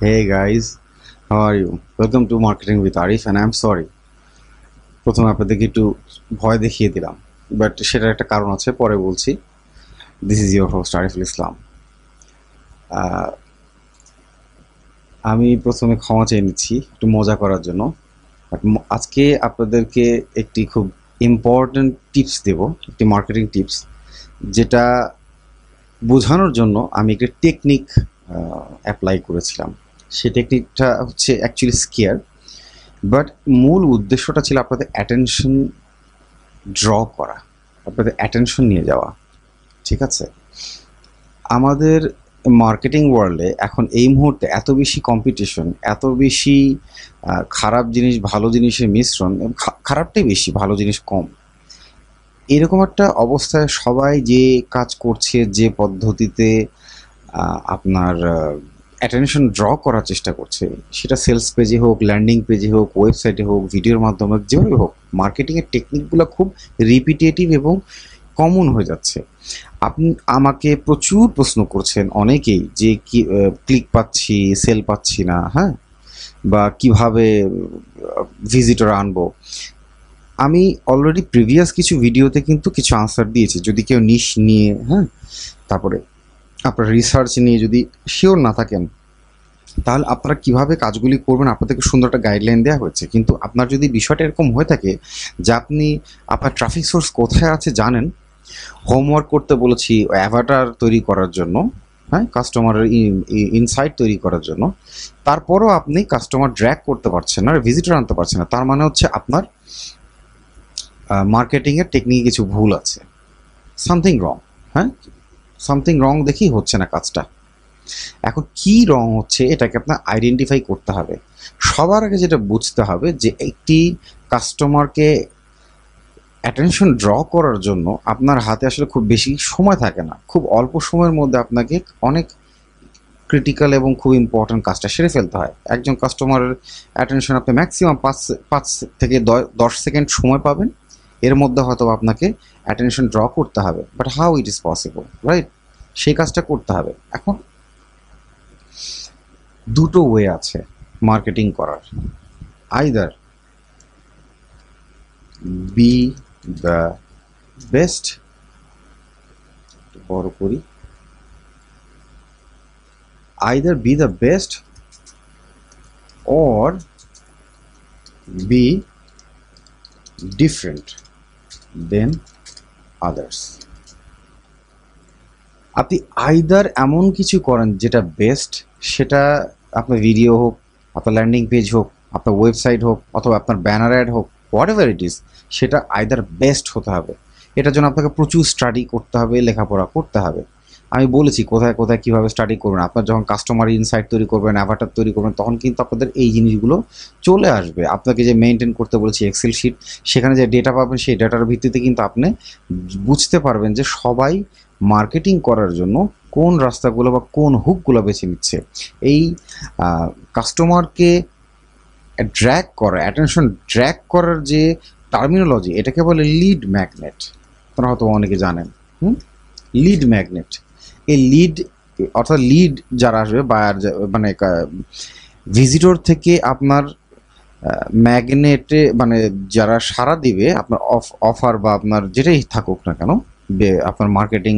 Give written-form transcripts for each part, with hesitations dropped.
Hey guys, how are you? Welcome to Marketing with Arif and I'm sorry. প্রথমে আপনাদেরকে একটু ভয় দেখিয়ে দিলাম, বাট সেটার একটা কারণ আছে, পরে বলছি। This is your host Ariful Islam. Ah, আমি প্রথমে ক্ষমা চেয়ে নিচ্ছি একটু মজা করার জন্য, বাট আজকে আপনাদেরকে একটি খুব ইম্পর্ট্যান্ট টিপস দেব, একটি মার্কেটিং টিপস, যেটা বোঝানোর জন্য আমি একটা টেকনিক অ্যাপ্লাই করেছিলাম। সেই টেকনিকটা হচ্ছে অ্যাকচুয়ালি স্কেয়ার, বাট মূল উদ্দেশ্যটা ছিল আপনাদের অ্যাটেনশন ড্র করা, আপনাদের অ্যাটেনশন নিয়ে যাওয়া। ঠিক আছে? আমাদের মার্কেটিং ওয়ার্ল্ডে এখন এই মুহূর্তে এত বেশি কম্পিটিশন, এত বেশি খারাপ জিনিস ভালো জিনিসের মিশ্রণ, এবং খারাপটাই বেশি, ভালো জিনিস কম। এরকম একটা অবস্থায় সবাই যে কাজ করছে, যে পদ্ধতিতে আপনার অ্যাটেনশন ড্র করার চেষ্টা করছে, সেটা সেলস পেজে হোক, ল্যান্ডিং পেজে হোক, ওয়েবসাইটে হোক, ভিডিওর মাধ্যমে হোক, যেভাবে হোক, মার্কেটিংয়ের টেকনিকগুলো খুব রিপিটেটিভ এবং কমন হয়ে যাচ্ছে। আপনি আমাকে প্রচুর প্রশ্ন করছেন অনেকেই যে কি ক্লিক পাচ্ছি, সেল পাচ্ছি না, হ্যাঁ, বা কিভাবে ভিজিটর আনবো। আমি অলরেডি প্রিভিয়াস কিছু ভিডিওতে কিন্তু কিছু আনসার দিয়েছি। যদি কেউ নিশ নিয়ে, হ্যাঁ, তারপরে আপনার রিসার্চ নিয়ে যদি শিওর না থাকেন, তাহলে আপনারা কিভাবে কাজগুলি করবেন আপনাদেরকে সুন্দর একটা গাইডলাইন দেওয়া হয়েছে। কিন্তু আপনার যদি বিষয়টা এরকম হয়ে থাকে যে আপনি আপনার ট্রাফিক সোর্স কোথায় আছে জানেন, হোমওয়ার্ক করতে বলেছি অ্যাভাটার তৈরি করার জন্য, হ্যাঁ, কাস্টমারের ইনসাইট তৈরি করার জন্য, তারপরও আপনি কাস্টমার ড্র্যাগ করতে পারছেন না, ভিজিটর আনতে পারছেন না, তার মানে হচ্ছে আপনার মার্কেটিংয়ের টেকনিকে কিছু ভুল আছে, সামথিং রং। হ্যাঁ, সামথিং রং দেখেই হচ্ছে না কাজটা। এখন কি রং হচ্ছে এটাকে আপনার আইডেন্টিফাই করতে হবে। সবার আগে যেটা বুঝতে হবে যে একটি কাস্টমারকে অ্যাটেনশন ড্র করার জন্য আপনার হাতে আসলে খুব বেশি সময় থাকে না। খুব অল্প সময়ের মধ্যে আপনাকে অনেক ক্রিটিক্যাল এবং খুব ইম্পর্ট্যান্ট কাজটা সেরে ফেলতে হয়। একজন কাস্টমারের অ্যাটেনশন আপনি ম্যাক্সিমাম পাঁচ থেকে 10 সেকেন্ড সময় পাবেন, এর মধ্যে হয়তো আপনাকে অ্যাটেনশন ড্র করতে হবে। But how it is possible, right? সেই কাজটা করতে হবে। এখন দুটো ওয়ে আছে মার্কেটিং করার। আইদার বি দ্য বেস্ট, বড় করি, either B the best or be different than others. আপনি আইদার এমন কিছু করেন যেটা বেস্ট, সেটা আপনার ভিডিও হোক, আপনার ল্যান্ডিং পেজ হোক, আপনার ওয়েবসাইট হোক, অথবা আপনার ব্যানার অ্যাড হোক, হোয়াট এভার ইট ইজ, সেটা আইদার বেস্ট হতে হবে। এটার জন্য আপনাকে প্রচুর স্টাডি করতে হবে, লেখাপড়া করতে হবে। আমি বলেছি কোথায় কোথায় কীভাবে স্টাডি করবেন। আপনার যখন কাস্টমার ইনসাইট তৈরি করবেন, অ্যাভাটার তৈরি করবেন, তখন কিন্তু আপনাদের এই জিনিসগুলো চলে আসবে। আপনাকে যে মেনটেন করতে বলেছি এক্সেল শিট, সেখানে যে ডেটা পাবেন, সেই ডেটার ভিত্তিতে কিন্তু আপনি বুঝতে পারবেন যে সবাই মার্কেটিং করার জন্য কোন রাস্তাগুলো বা কোন হুকগুলো বেছে নিচ্ছে। এই কাস্টমারকে ড্র্যাগ করা, অ্যাটেনশন ড্র্যাগ করার যে টার্মিনোলজি, এটাকে বলে লিড ম্যাগনেট। আপনারা হয়তো অনেকে জানেন। লিড ম্যাগনেট, এই লিড অর্থাৎ লিড যারা আসবে, বায়ার মানে ভিজিটর থেকে আপনার ম্যাগনেটে মানে যারা সাড়া দিবে আপনার অফার বা আপনার যেটাই থাকুক না কেন, আপনার মার্কেটিং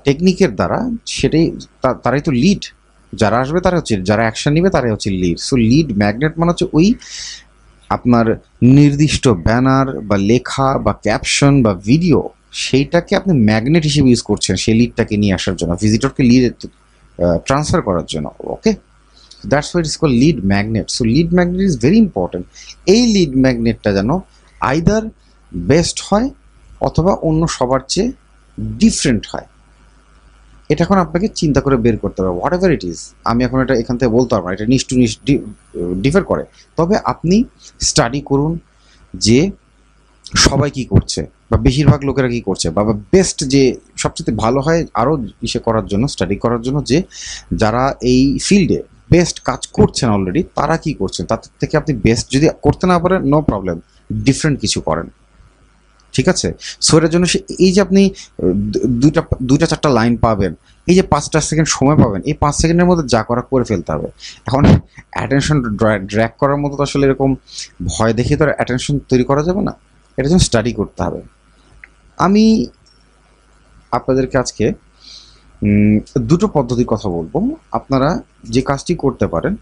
টেকনিকের দ্বারা, সেটাই তারাই তো লিড। যারা আসবে তারা হচ্ছে, যারা অ্যাকশন নেবে তারাই হচ্ছে লিড। সো লিড ম্যাগনেট মানে হচ্ছে ওই আপনার নির্দিষ্ট ব্যানার বা লেখা বা ক্যাপশন বা ভিডিও, সেইটাকে আপনি ম্যাগনেট হিসেবে ইউজ করছেন সেই লিডটাকে নিয়ে আসার জন্য, ভিজিটরকে লিড ট্রান্সফার করার জন্য। Okay, that's what is called lead magnet. So lead magnet is very important. এই লিড ম্যাগনেটটা যেন আইদার বেস্ট হয় অথবা অন্য সবার চেয়ে ডিফারেন্ট হয়। এটা এখন আপনাকে চিন্তা করে বের করতে হবে। হোয়াট এভার ইট ইজ, আমি এখন এটা এখান থেকে বলতে পারবো না, এটা নিশ টু নিশ ডিফার করে। তবে আপনি স্টাডি করুন যে সবাই কি করছে বা বেশিরভাগ লোকেরা কি করছে, বা বেস্ট যে সবচেয়ে ভালো হয় আরও ইসে করার জন্য, স্টাডি করার জন্য, যে যারা এই ফিল্ডে বেস্ট কাজ করছেন অলরেডি তারা কি করছেন, তার থেকে আপনি বেস্ট যদি করতে না পারেন নো প্রবলেম, ডিফারেন্ট কিছু করেন। ঠিক আছে? সো এটার জন্য এই যে আপনি দুইটা চারটা লাইন পাবেন, এই যে 5টা সেকেন্ড সময় পাবেন, এই 5 সেকেন্ডের মধ্যে যা করা করে ফেলতে হবে। এখন অ্যাটেনশন ড্র্যাগ করার মতো তো আসলে এরকম ভয় দেখে তো অ্যাটেনশন তৈরি করা যাবে না, এটার জন্য স্টাডি করতে হবে। আমি আপনাদেরকে আজকে দুটো পদ্ধতির কথা বলবো। আপনারা যে কাজটি করতে পারেন,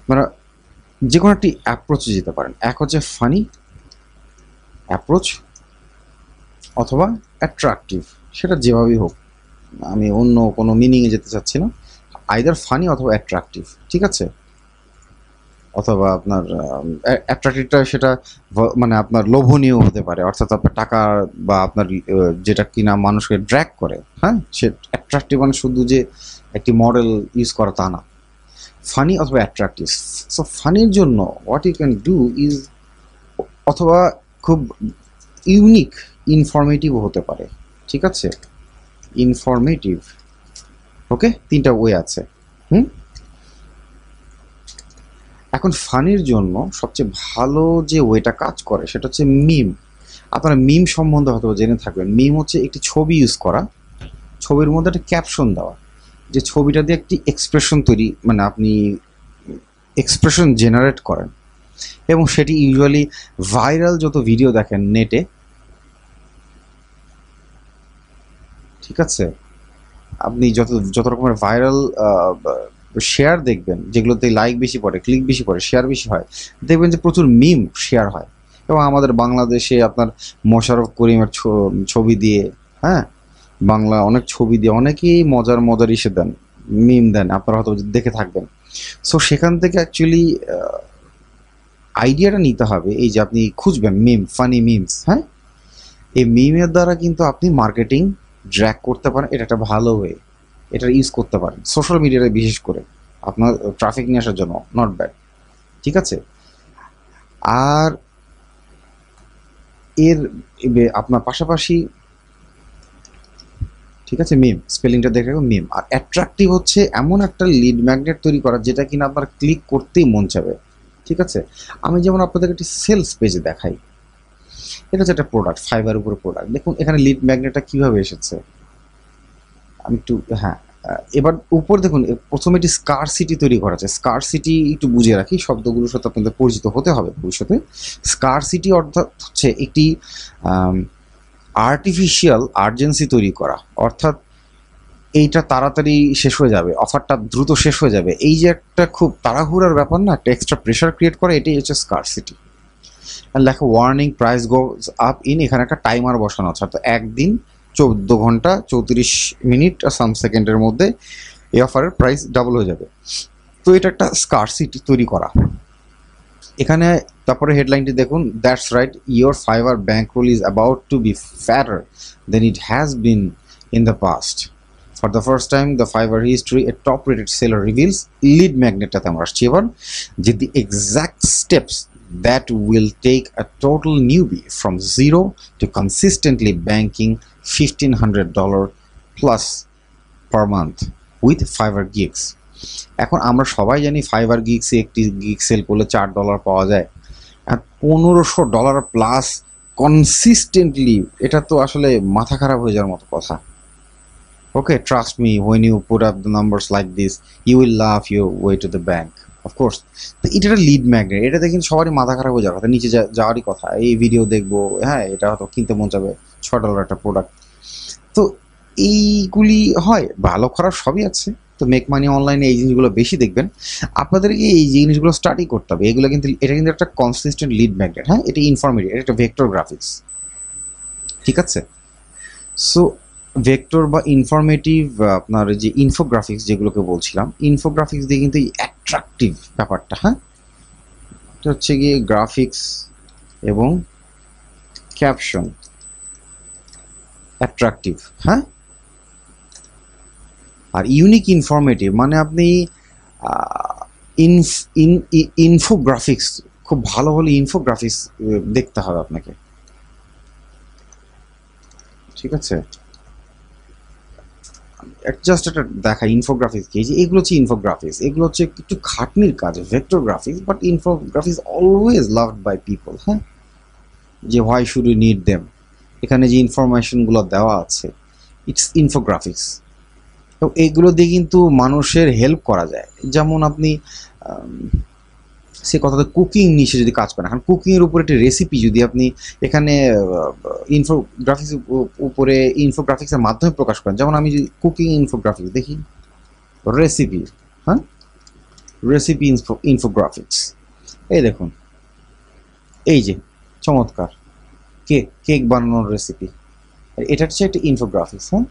আপনারা যে কোনো একটি অ্যাপ্রোচে যেতে পারেন। এক হচ্ছে ফানি অ্যাপ্রোচ অথবা অ্যাট্রাকটিভ, সেটা যেভাবেই হোক, আমি অন্য কোনো মিনিংয়ে যেতে চাচ্ছি না, আইদার ফানি অথবা অ্যাট্রাকটিভ, ঠিক আছে? অথবা আপনার অ্যাট্রাকটিভটা সেটা মানে আপনার লোভনীয় হতে পারে, অর্থাৎ আপনার টাকা বা আপনার যেটা কিনা মানুষকে ড্র্যাগ করে, হ্যাঁ, সে অ্যাট্রাকটিভ মানে শুধু যে একটি মডেল ইউজ করা তা না, ফানি অথবা অ্যাট্রাকটিভ। সো ফানির জন্য what you can do is, অথবা খুব ইউনিক ইনফরমেটিভ হতে পারে, ঠিক আছে? ইনফরমেটিভ, ওকে, 3টা ওয়ে আছে। এখন ফানির জন্য সবচেয়ে ভালো যে ওয়েটা কাজ করে সেটা হচ্ছে মিম। আপনারা মিম সম্বন্ধে হয়তো জেনে থাকবেন। মিম হচ্ছে একটি ছবি ইউজ করা, ছবির মধ্যে একটা ক্যাপশন দেওয়া, যে ছবিটা দিয়ে একটি এক্সপ্রেশন তৈরি, মানে আপনি এক্সপ্রেশন জেনারেট করেন, এবং সেটি ইউজুয়ালি ভাইরাল যত ভিডিও দেখেন নেটে, ঠিক আছে, আপনি যত রকমের ভাইরাল শেয়ার দেখবেন, যেগুলোতে লাইক বেশি পড়ে, ক্লিক বেশি পড়ে, শেয়ার বেশি হয়, দেখবেন যে প্রচুর মিম শেয়ার হয়। এবং আমাদের বাংলাদেশে আপনার মোশাররফ করিমের ছবি দিয়ে, হ্যাঁ, বাংলা অনেক ছবি দিয়ে অনেকেই মজার ইসে দেন, মিম দেন, আপনারা হয়তো দেখে থাকবেন। সো সেখান থেকে অ্যাকচুয়ালি আইডিয়াটা নিতে হবে, এই যে আপনি খুঁজবেন মিম, ফানি মিমস, হ্যাঁ, এই মিমের দ্বারা কিন্তু আপনি মার্কেটিং ড্র্যাগ করতে পারেন। এটা একটা ভালো ওয়ে, এটা ইউজ করতে পারেন সোশ্যাল মিডিয়াতে, বিশেষ করে আপনার ট্রাফিক নিয়ে আসার জন্য, নট ব্যাড, ঠিক আছে? আর এর আপনার পাশাপাশি, ঠিক আছে, মিম স্পেলিংটা দেখে রাখুন, মিম। আর অ্যাট্রাকটিভ হচ্ছে এমন একটা লিড ম্যাগনেট তৈরি করা যেটা কিনা আপনার ক্লিক করতেই মন চাবে, ঠিক আছে? আমি যেমন আপনাদের একটি সেলস পেজে দেখাই, এটা হচ্ছে একটা প্রোডাক্ট, ফাইবার উপরে প্রোডাক্ট। দেখুন এখানে লিড ম্যাগনেটটা কীভাবে এসেছে, আমি একটু, হ্যাঁ, এবার উপর দেখুন, প্রথমে একটি স্কারসিটি তৈরি করা আছে। স্কারসিটি একটু বুঝে রাখি, শব্দগুলোর সাথে আপনাদের পরিচিত হতে হবে ভবিষ্যতে। স্কারসিটি অর্থাৎ হচ্ছে একটি আর্টিফিশিয়াল আর্জেন্সি তৈরি করা, অর্থাৎ এইটা তাড়াতাড়ি শেষ হয়ে যাবে, অফারটা দ্রুত শেষ হয়ে যাবে, এই যে একটা খুব তাড়াহুড়ার ব্যাপার না, একটা এক্সট্রা প্রেশার ক্রিয়েট করে, এটাই হচ্ছে স্কারসিটি। আর লেখা warning price goes up in, এখানে একটা টাইমার বসানো আছে, অর্থাৎ একদিন 14 ঘন্টা 34 মিনিট আর সাম সেকেন্ডের মধ্যে এই অফারের প্রাইস ডাবল হয়ে যাবে। তো এটা একটা স্কারসিটি তৈরি করা। এখানে তারপরে হেডলাইনটি দেখুন, that's right, your Fiverr bankroll is about to be fatter than it has been in the past. For the first time the Fiverr history a top rated seller reveals, lead ম্যাগনেটটাতে আমরা আসছি এবার, যে the exact steps that will take a total newbie from zero to consistently banking $1,500 plus per month with Fiverr Gigs. এখন আমরা সবাই জানি fibre গিগসে একটি গিগ সেল করলে $4 পাওয়া যায়, আর $1,500 প্লাস কনসিস্টেন্টলি, এটা তো আসলে মাথা খারাপ হয়ে যাওয়ার মতো কথা। Okay, trust me, when you put up the numbers like this you will laugh your way to the bank, of course. তো এটা একটা লিড ম্যাগনেট, এটাতে কিন্তু সবারই মাথা খারাপ হয়ে যাওয়ার কথা, নিচে যাওয়ারই কথা, এই ভিডিও দেখবো, হ্যাঁ, এটা হয়তো কিনতে মন যাবে, $6 একটা প্রোডাক্ট। তো এইগুলি হয়, ভালো খারাপ সবই আছে। তো মেক মানি অনলাইনে এই জিনিসগুলো বেশি দেখবেন, আপনাদেরকে এই জিনিসগুলো স্টাডি করতে হবে। এগুলো কিন্তু, এটা কিন্তু একটা কনসিস্টেন্ট লিড ম্যাগনেট, হ্যাঁ, এটা ইনফরমেটিভ, এটা একটা ভেক্টর গ্রাফিক্স, ঠিক আছে? সো ভেক্টর বা ইনফরমেটিভ, আপনার যে ইনফোগ্রাফিক্স যেগুলোকে বলছিলাম, ইনফোগ্রাফিক্স দিয়ে কিন্তু এই অ্যাট্রাকটিভ ব্যাপারটা, হ্যাঁ, এটা হচ্ছে গিয়ে গ্রাফিক্স এবং ক্যাপশন অ্যাট্রাকটিভ, হ্যাঁ। আর ইউনিক ইনফরমেটিভ মানে আপনি ইনফোগ্রাফিক্স, খুব ভালো ভালো ইনফোগ্রাফিক্স দেখতে হবে আপনাকে, ঠিক আছে? জাস্ট একটা দেখা ইনফোগ্রাফিক্স কি, যে এগুলো হচ্ছে ইনফোগ্রাফিক্স, এগুলো হচ্ছে একটু খাটনির কাজ, vector graphics, but infographics always loved by people, হ্যাঁ। যে why should you need them, এখানে যে ইনফরমেশনগুলো দেওয়া আছে, ইটস ইনফোগ্রাফিক্স। তো এইগুলো দিয়ে কিন্তু মানুষের হেল্প করা যায়। যেমন আপনি সে কথাতে কুকিং নিশে যদি কাজ করেন, এখন কুকিংয়ের উপরে একটি রেসিপি যদি আপনি এখানে ইনফোগ্রাফিক্স উপরে ইনফোগ্রাফিক্সের মাধ্যমে প্রকাশ করেন, যেমন আমি যদি কুকিং ইনফোগ্রাফিক্স দেখি, রেসিপি, হ্যাঁ, রেসিপি ইনফোগ্রাফিক্স, এই দেখুন, এই যে চমৎকার কেক বানানোর রেসিপি, এটা হচ্ছে একটা ইনফোগ্রাফিক্স। হ্যাঁ,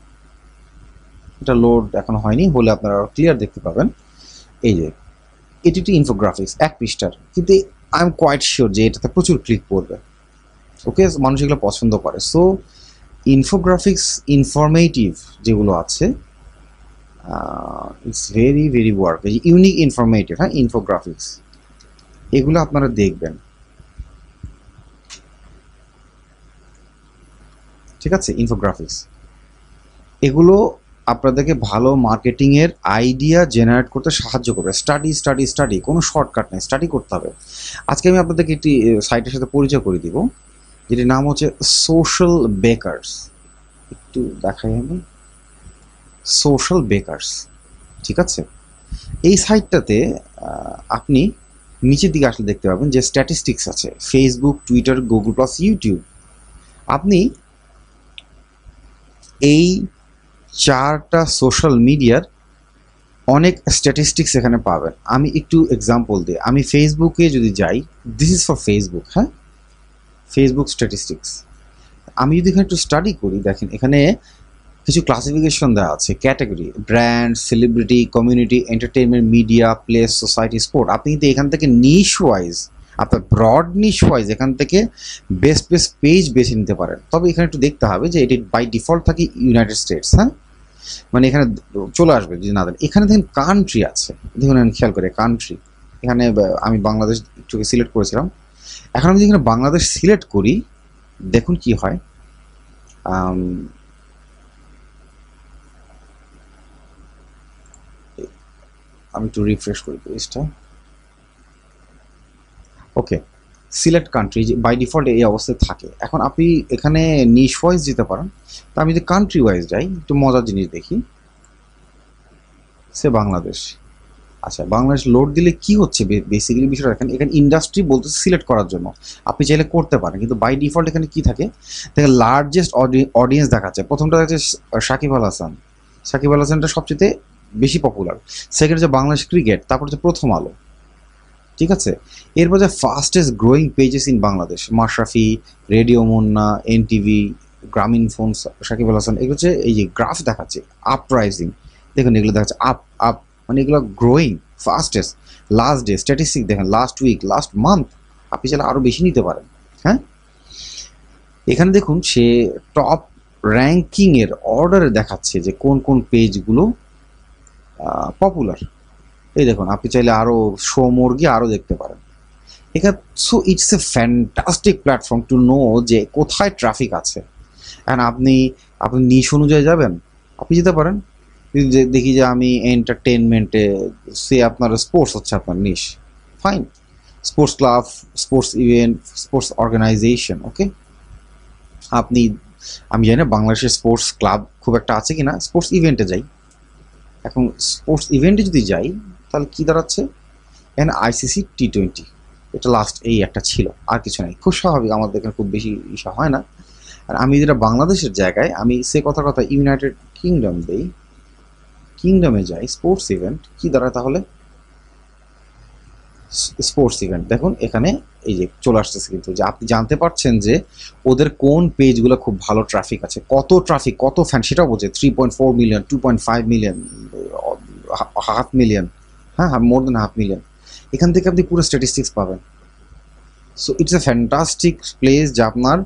এটা লোড এখন হয়নি, হলে আপনারা ক্লিয়ার দেখতে পাবেন। এই যে এটি একটি ইনফোগ্রাফিক্স 1 পৃষ্ঠার, কিন্তু আই এম কোয়াইট শিওর যে এটাতে প্রচুর ক্লিক পড়বে। ওকে, মানুষ এগুলো পছন্দ করে। সো ইনফোগ্রাফিক্স ইনফরমেটিভ যেগুলো আছে, it's very very work, unique informative, হ্যাঁ, ইনফোগ্রাফিক্স এগুলো আপনারা দেখবেন, ঠিক আছে। ইনফোগ্রাফিক্স এগুলো আপনাদেরকে ভালো মার্কেটিংয়ের আইডিয়া জেনারেট করতে সাহায্য করবে। স্টাডি, কোনো শর্টকাট নেই, স্টাডি করতে হবে। আজকে আমি আপনাদেরকে একটি সাইটের সাথে পরিচয় করে দিব, যেটির নাম হচ্ছে সোশ্যাল বেকার্স। একটু দেখাই আমি, সোশ্যাল বেকার্স, ঠিক আছে। এই সাইটটাতে আপনি নিচের দিকে আসলে দেখতে পাবেন যে স্ট্যাটিস্টিক্স আছে, Facebook, Twitter, Google plus, YouTube. আপনি এই 4টা সোশ্যাল মিডিয়ার অনেক স্ট্যাটিস্টিক্স এখানে পাবেন। আমি একটু এক্সাম্পল দিই, আমি ফেসবুকে যদি যাই, দিস ইজ ফর ফেসবুক, হ্যাঁ, ফেসবুক স্ট্যাটিস্টিক্স। আমি যদি এখানে একটু স্টাডি করি, দেখেন এখানে কিছু ক্লাসিফিকেশন দেওয়া আছে, category, brand, celebrity, community, entertainment, media, place, society, sport. আপনি কিন্তু এখান থেকে নিশ ওয়াইজ, আপনার ব্রড নিশ ওয়াইজ এখান থেকে বেস্ট পেজ বেছে নিতে পারেন। তবে এখানে একটু দেখতে হবে যে এটি বাই ডিফল্ট থাকে ইউনাইটেড স্টেটস, হ্যাঁ, মানে এখানে চলে আসবে যদি না দেন। এখানে দেখেন কান্ট্রি আছে, দেখুন খেয়াল করে কান্ট্রি, এখানে আমি বাংলাদেশ একটু সিলেক্ট করেছিলাম। এখন আমি যদি এখানে বাংলাদেশ সিলেক্ট করি, দেখুন কি হয়। আমি একটু রিফ্রেশ করি পেজটা। ওকে, সিলেক্ট কান্ট্রি বাই ডিফল্ট এই অবস্থায় থাকে। এখন আপনি এখানে নিশ ওয়াইজ যেতে পারেন। তা আমি যদি কান্ট্রি ওয়াইজ যাই, একটু মজার জিনিস দেখি, সে বাংলাদেশ। আচ্ছা, বাংলাদেশ লোড দিলে কি হচ্ছে বেসিক্যালি বিষয়টা দেখেন, এখানে ইন্ডাস্ট্রি বলতে সিলেক্ট করার জন্য আপনি চাইলে করতে পারেন, কিন্তু বাই ডিফল্ট এখানে কি থাকে দেখেন, লার্জেস্ট অডিয়েন্স দেখাচ্ছে। প্রথমটা হচ্ছে সাকিব আল হাসান, সাকিব আল হাসানটা সবচেয়ে বেশি পপুলার। সেকেন্ড হচ্ছে বাংলাদেশ ক্রিকেট, তারপর হচ্ছে প্রথম আলো, ঠিক আছে। এরপর যে fastest growing pages in Bangladesh, Mashrafe, radio Munna, NTV, গ্রামীণ ফোন, সাকিব আল হাসান, এগুলো হচ্ছে এই যে গ্রাফ দেখাচ্ছে আপরাইজিং, দেখুন এগুলো দেখাচ্ছে আপ, মানে এগুলো growing fastest. Last day statistic দেখেন, লাস্ট উইক, লাস্ট মান্থ, আপনি চাইলে আরও বেশি নিতে পারেন। হ্যাঁ, এখানে দেখুন সে টপ র্যাঙ্কিংয়ের অর্ডারে দেখাচ্ছে যে কোন কোন পেজগুলো পপুলার। এই দেখুন, আপনি চাইলে আরও শো মোর গিয়ে আরও দেখতে পারেন এখানে। So it's a fantastic platform to know যে কোথায় ট্রাফিক আছে। অ্যান্ড আপনি নিশ অনুযায়ী যাবেন, আপনি যেতে পারেন। দেখি যে আমি এন্টারটেনমেন্টে, সে আপনার স্পোর্টস হচ্ছে আপনার niche, fine, sports club, sports event, sports organisation. Okay, আপনি, আমি জানি না বাংলাদেশের স্পোর্টস ক্লাব খুব একটা আছে কিনা, স্পোর্টস ইভেন্টে যাই। এখন স্পোর্টস ইভেন্টে যদি যাই, তাহলে কী দাঁড়াচ্ছে, এখানে আইসিসি টি20, এটা লাস্ট এই একটা ছিল, আর কিছু নেই। খুব স্বাভাবিক, আমাদের এখানে খুব বেশি ইস্যা হয় না। আর আমি যেটা বাংলাদেশের জায়গায়, আমি সে কথা ইউনাইটেড কিংডম দেই, কিংডমে যাই, স্পোর্টস ইভেন্ট কী দাঁড়ায় তাহলে, স্পোর্টস ইভেন্ট। দেখুন এখানে এই যে চলে আসতেছে, কিন্তু যে আপনি জানতে পারছেন যে ওদের কোন পেজগুলো খুব ভালো ট্রাফিক আছে, কত ট্রাফিক, কত ফ্যান, সেটাও বোঝে। 3.4 মিলিয়ন, 2.5 মিলিয়ন, 500,000, হ্যাঁ, মোর দেন 500,000 মিলিয়ন। এখান থেকে আপনি পুরো স্ট্যাটিস্টিক্স পাবেন। So it's a fantastic place যা আপনার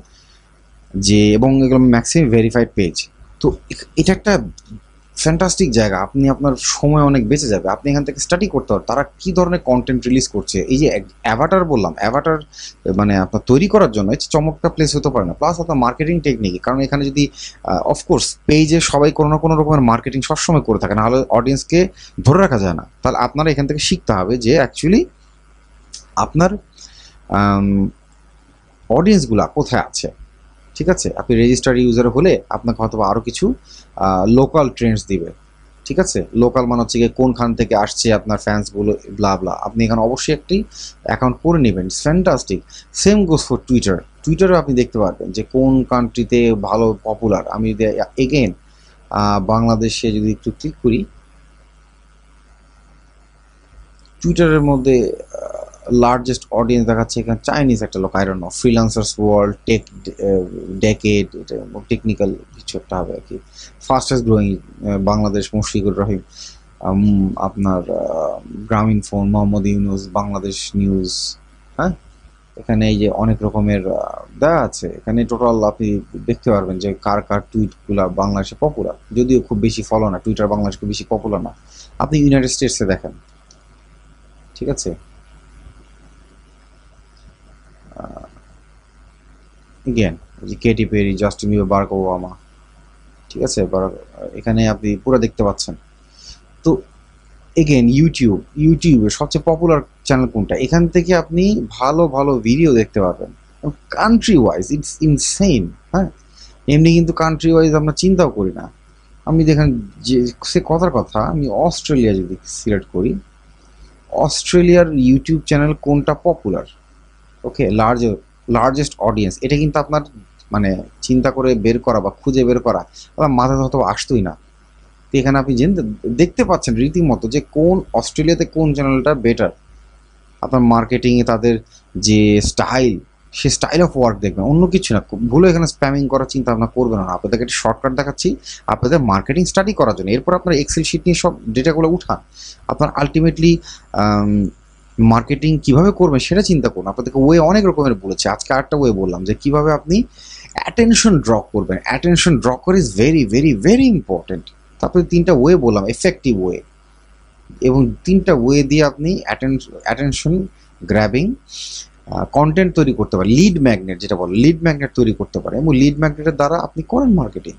যে, এবং এগুলো ম্যাক্সিমাম ভেরিফাইড পেজ। তো এটা একটা ফ্যান্টাস্টিক জায়গা, আপনি আপনার সময় অনেক বেঁচে যাবে। আপনি এখান থেকে স্টাডি করতে পারেন তারা কী ধরনের কন্টেন্ট রিলিজ করছে। এই যে অ্যাভাটার বললাম, অ্যাভাটার মানে আপনার তৈরি করার জন্য চমৎকার প্লেস হতে পারে না। প্লাস আপনার মার্কেটিং টেকনিক, কারণ এখানে যদি অফকোর্স পেজে সবাই কোনো না কোনো রকমের মার্কেটিং সবসময় করে থাকে, নাহলে অডিয়েন্সকে ধরে রাখা যায় না। তাহলে আপনারা এখান থেকে শিখতে হবে যে অ্যাকচুয়ালি আপনার অডিয়েন্সগুলা কোথায় আছে, ঠিক আছে? আপনি রেজিস্টার্ড ইউজার হলে আপনাকে হয়তো আরও কিছু লোকাল ট্রেন্ডস দিবে, ঠিক আছে? লোকাল মানে হচ্ছে গিয়ে কোনখান থেকে আসছে আপনার ফ্যান্সগুলো, ব্লা ব্লা। আপনি এখানে অবশ্যই একটি অ্যাকাউন্ট করে নেবেন, it's fantastic. Same goes for Twitter. টুইটারে আপনি দেখতে পারবেন যে কোন কান্ট্রিতে ভালো পপুলার। আমি যদি এগেন বাংলাদেশে যদি একটু ক্লিক করি, টুইটারের মধ্যে লার্জেস্ট অডিয়েন্স দেখাচ্ছে এখানে চাইনিজ একটা লোক, I don't know, freelancers world, tech decade, এটা টেকনিক্যাল কিছু একটা হবে আর কি। ফাস্টেস্ট গ্রোয়িং বাংলাদেশ মুশফিকুর রহিম, আপনার গ্রামীণ ফোন মোহাম্মদ ইউনুস, বাংলাদেশ নিউজ। হ্যাঁ, এখানে এই যে অনেক রকমের দেওয়া আছে, এখানে টোটাল আপনি দেখতে পারবেন যে কার কার টুইটগুলো বাংলাদেশে পপুলার। যদিও খুব বেশি ফলো না, টুইটার বাংলাদেশে খুব বেশি পপুলার না। আপনি ইউনাইটেড স্টেটসে দেখেন, ঠিক আছে? গেন যে Katy Perry, Justin Bieber, Barack Obama, ঠিক আছে? এখানে আপনি পুরো দেখতে পাচ্ছেন। তো এগেন ইউটিউবের সবচেয়ে পপুলার চ্যানেল কোনটা? এখান থেকে আপনি ভালো ভালো ভিডিও দেখতে পারবেন কান্ট্রি ওয়াইজ, ইটস ইনসেইন। হ্যাঁ, এমনি কিন্তু কান্ট্রি ওয়াইজ আমরা চিন্তাও করি না। আমি দেখেন যে সে কথার কথা, আমি অস্ট্রেলিয়া যদি সিলেক্ট করি, অস্ট্রেলিয়ার ইউটিউব চ্যানেল কোনটা পপুলার, ওকে, লার্জেস্ট অডিয়েন্স, এটা কিন্তু আপনার মানে চিন্তা করে বের করা বা খুঁজে বের করা আপনার মাথায় হয়তো আসতোই না। তো এখানে আপনি দেখতে পাচ্ছেন রীতিমতো যে কোন অস্ট্রেলিয়াতে কোন চ্যানেলটা বেটার। আপনার মার্কেটিংয়ে তাদের যে style, say style of work দেখবেন, অন্য কিছু না। ভুলে এখানে স্প্যামিং করার চিন্তা ভাবনা করবেন না। আপনাদেরকে একটি শর্টকাট দেখাচ্ছি আপনাদের মার্কেটিং স্টাডি করার জন্য। এরপর আপনার এক্সেল শিট নিয়ে সব ডেটাগুলো উঠান। আপনার আলটিমেটলি মার্কেটিং কীভাবে করবেন সেটা চিন্তা করুন। আপনাদেরকে ওয়ে অনেক রকমের বলেছে, আজকে আরেকটা ওয়ে বললাম যে কীভাবে আপনি অ্যাটেনশন ড্র করবেন। অ্যাটেনশন ড্র করা is very very very important. তারপরে 3টা ওয়ে বললাম, এফেক্টিভ ওয়ে, এবং 3টা ওয়ে দিয়ে আপনি অ্যাটেনশন গ্র্যাবিং কন্টেন্ট তৈরি করতে পারেন। লিড ম্যাগনেট যেটা বলে, লিড ম্যাগনেট তৈরি করতে পারেন, এবং লিড ম্যাগনেটের দ্বারা আপনি করেন মার্কেটিং।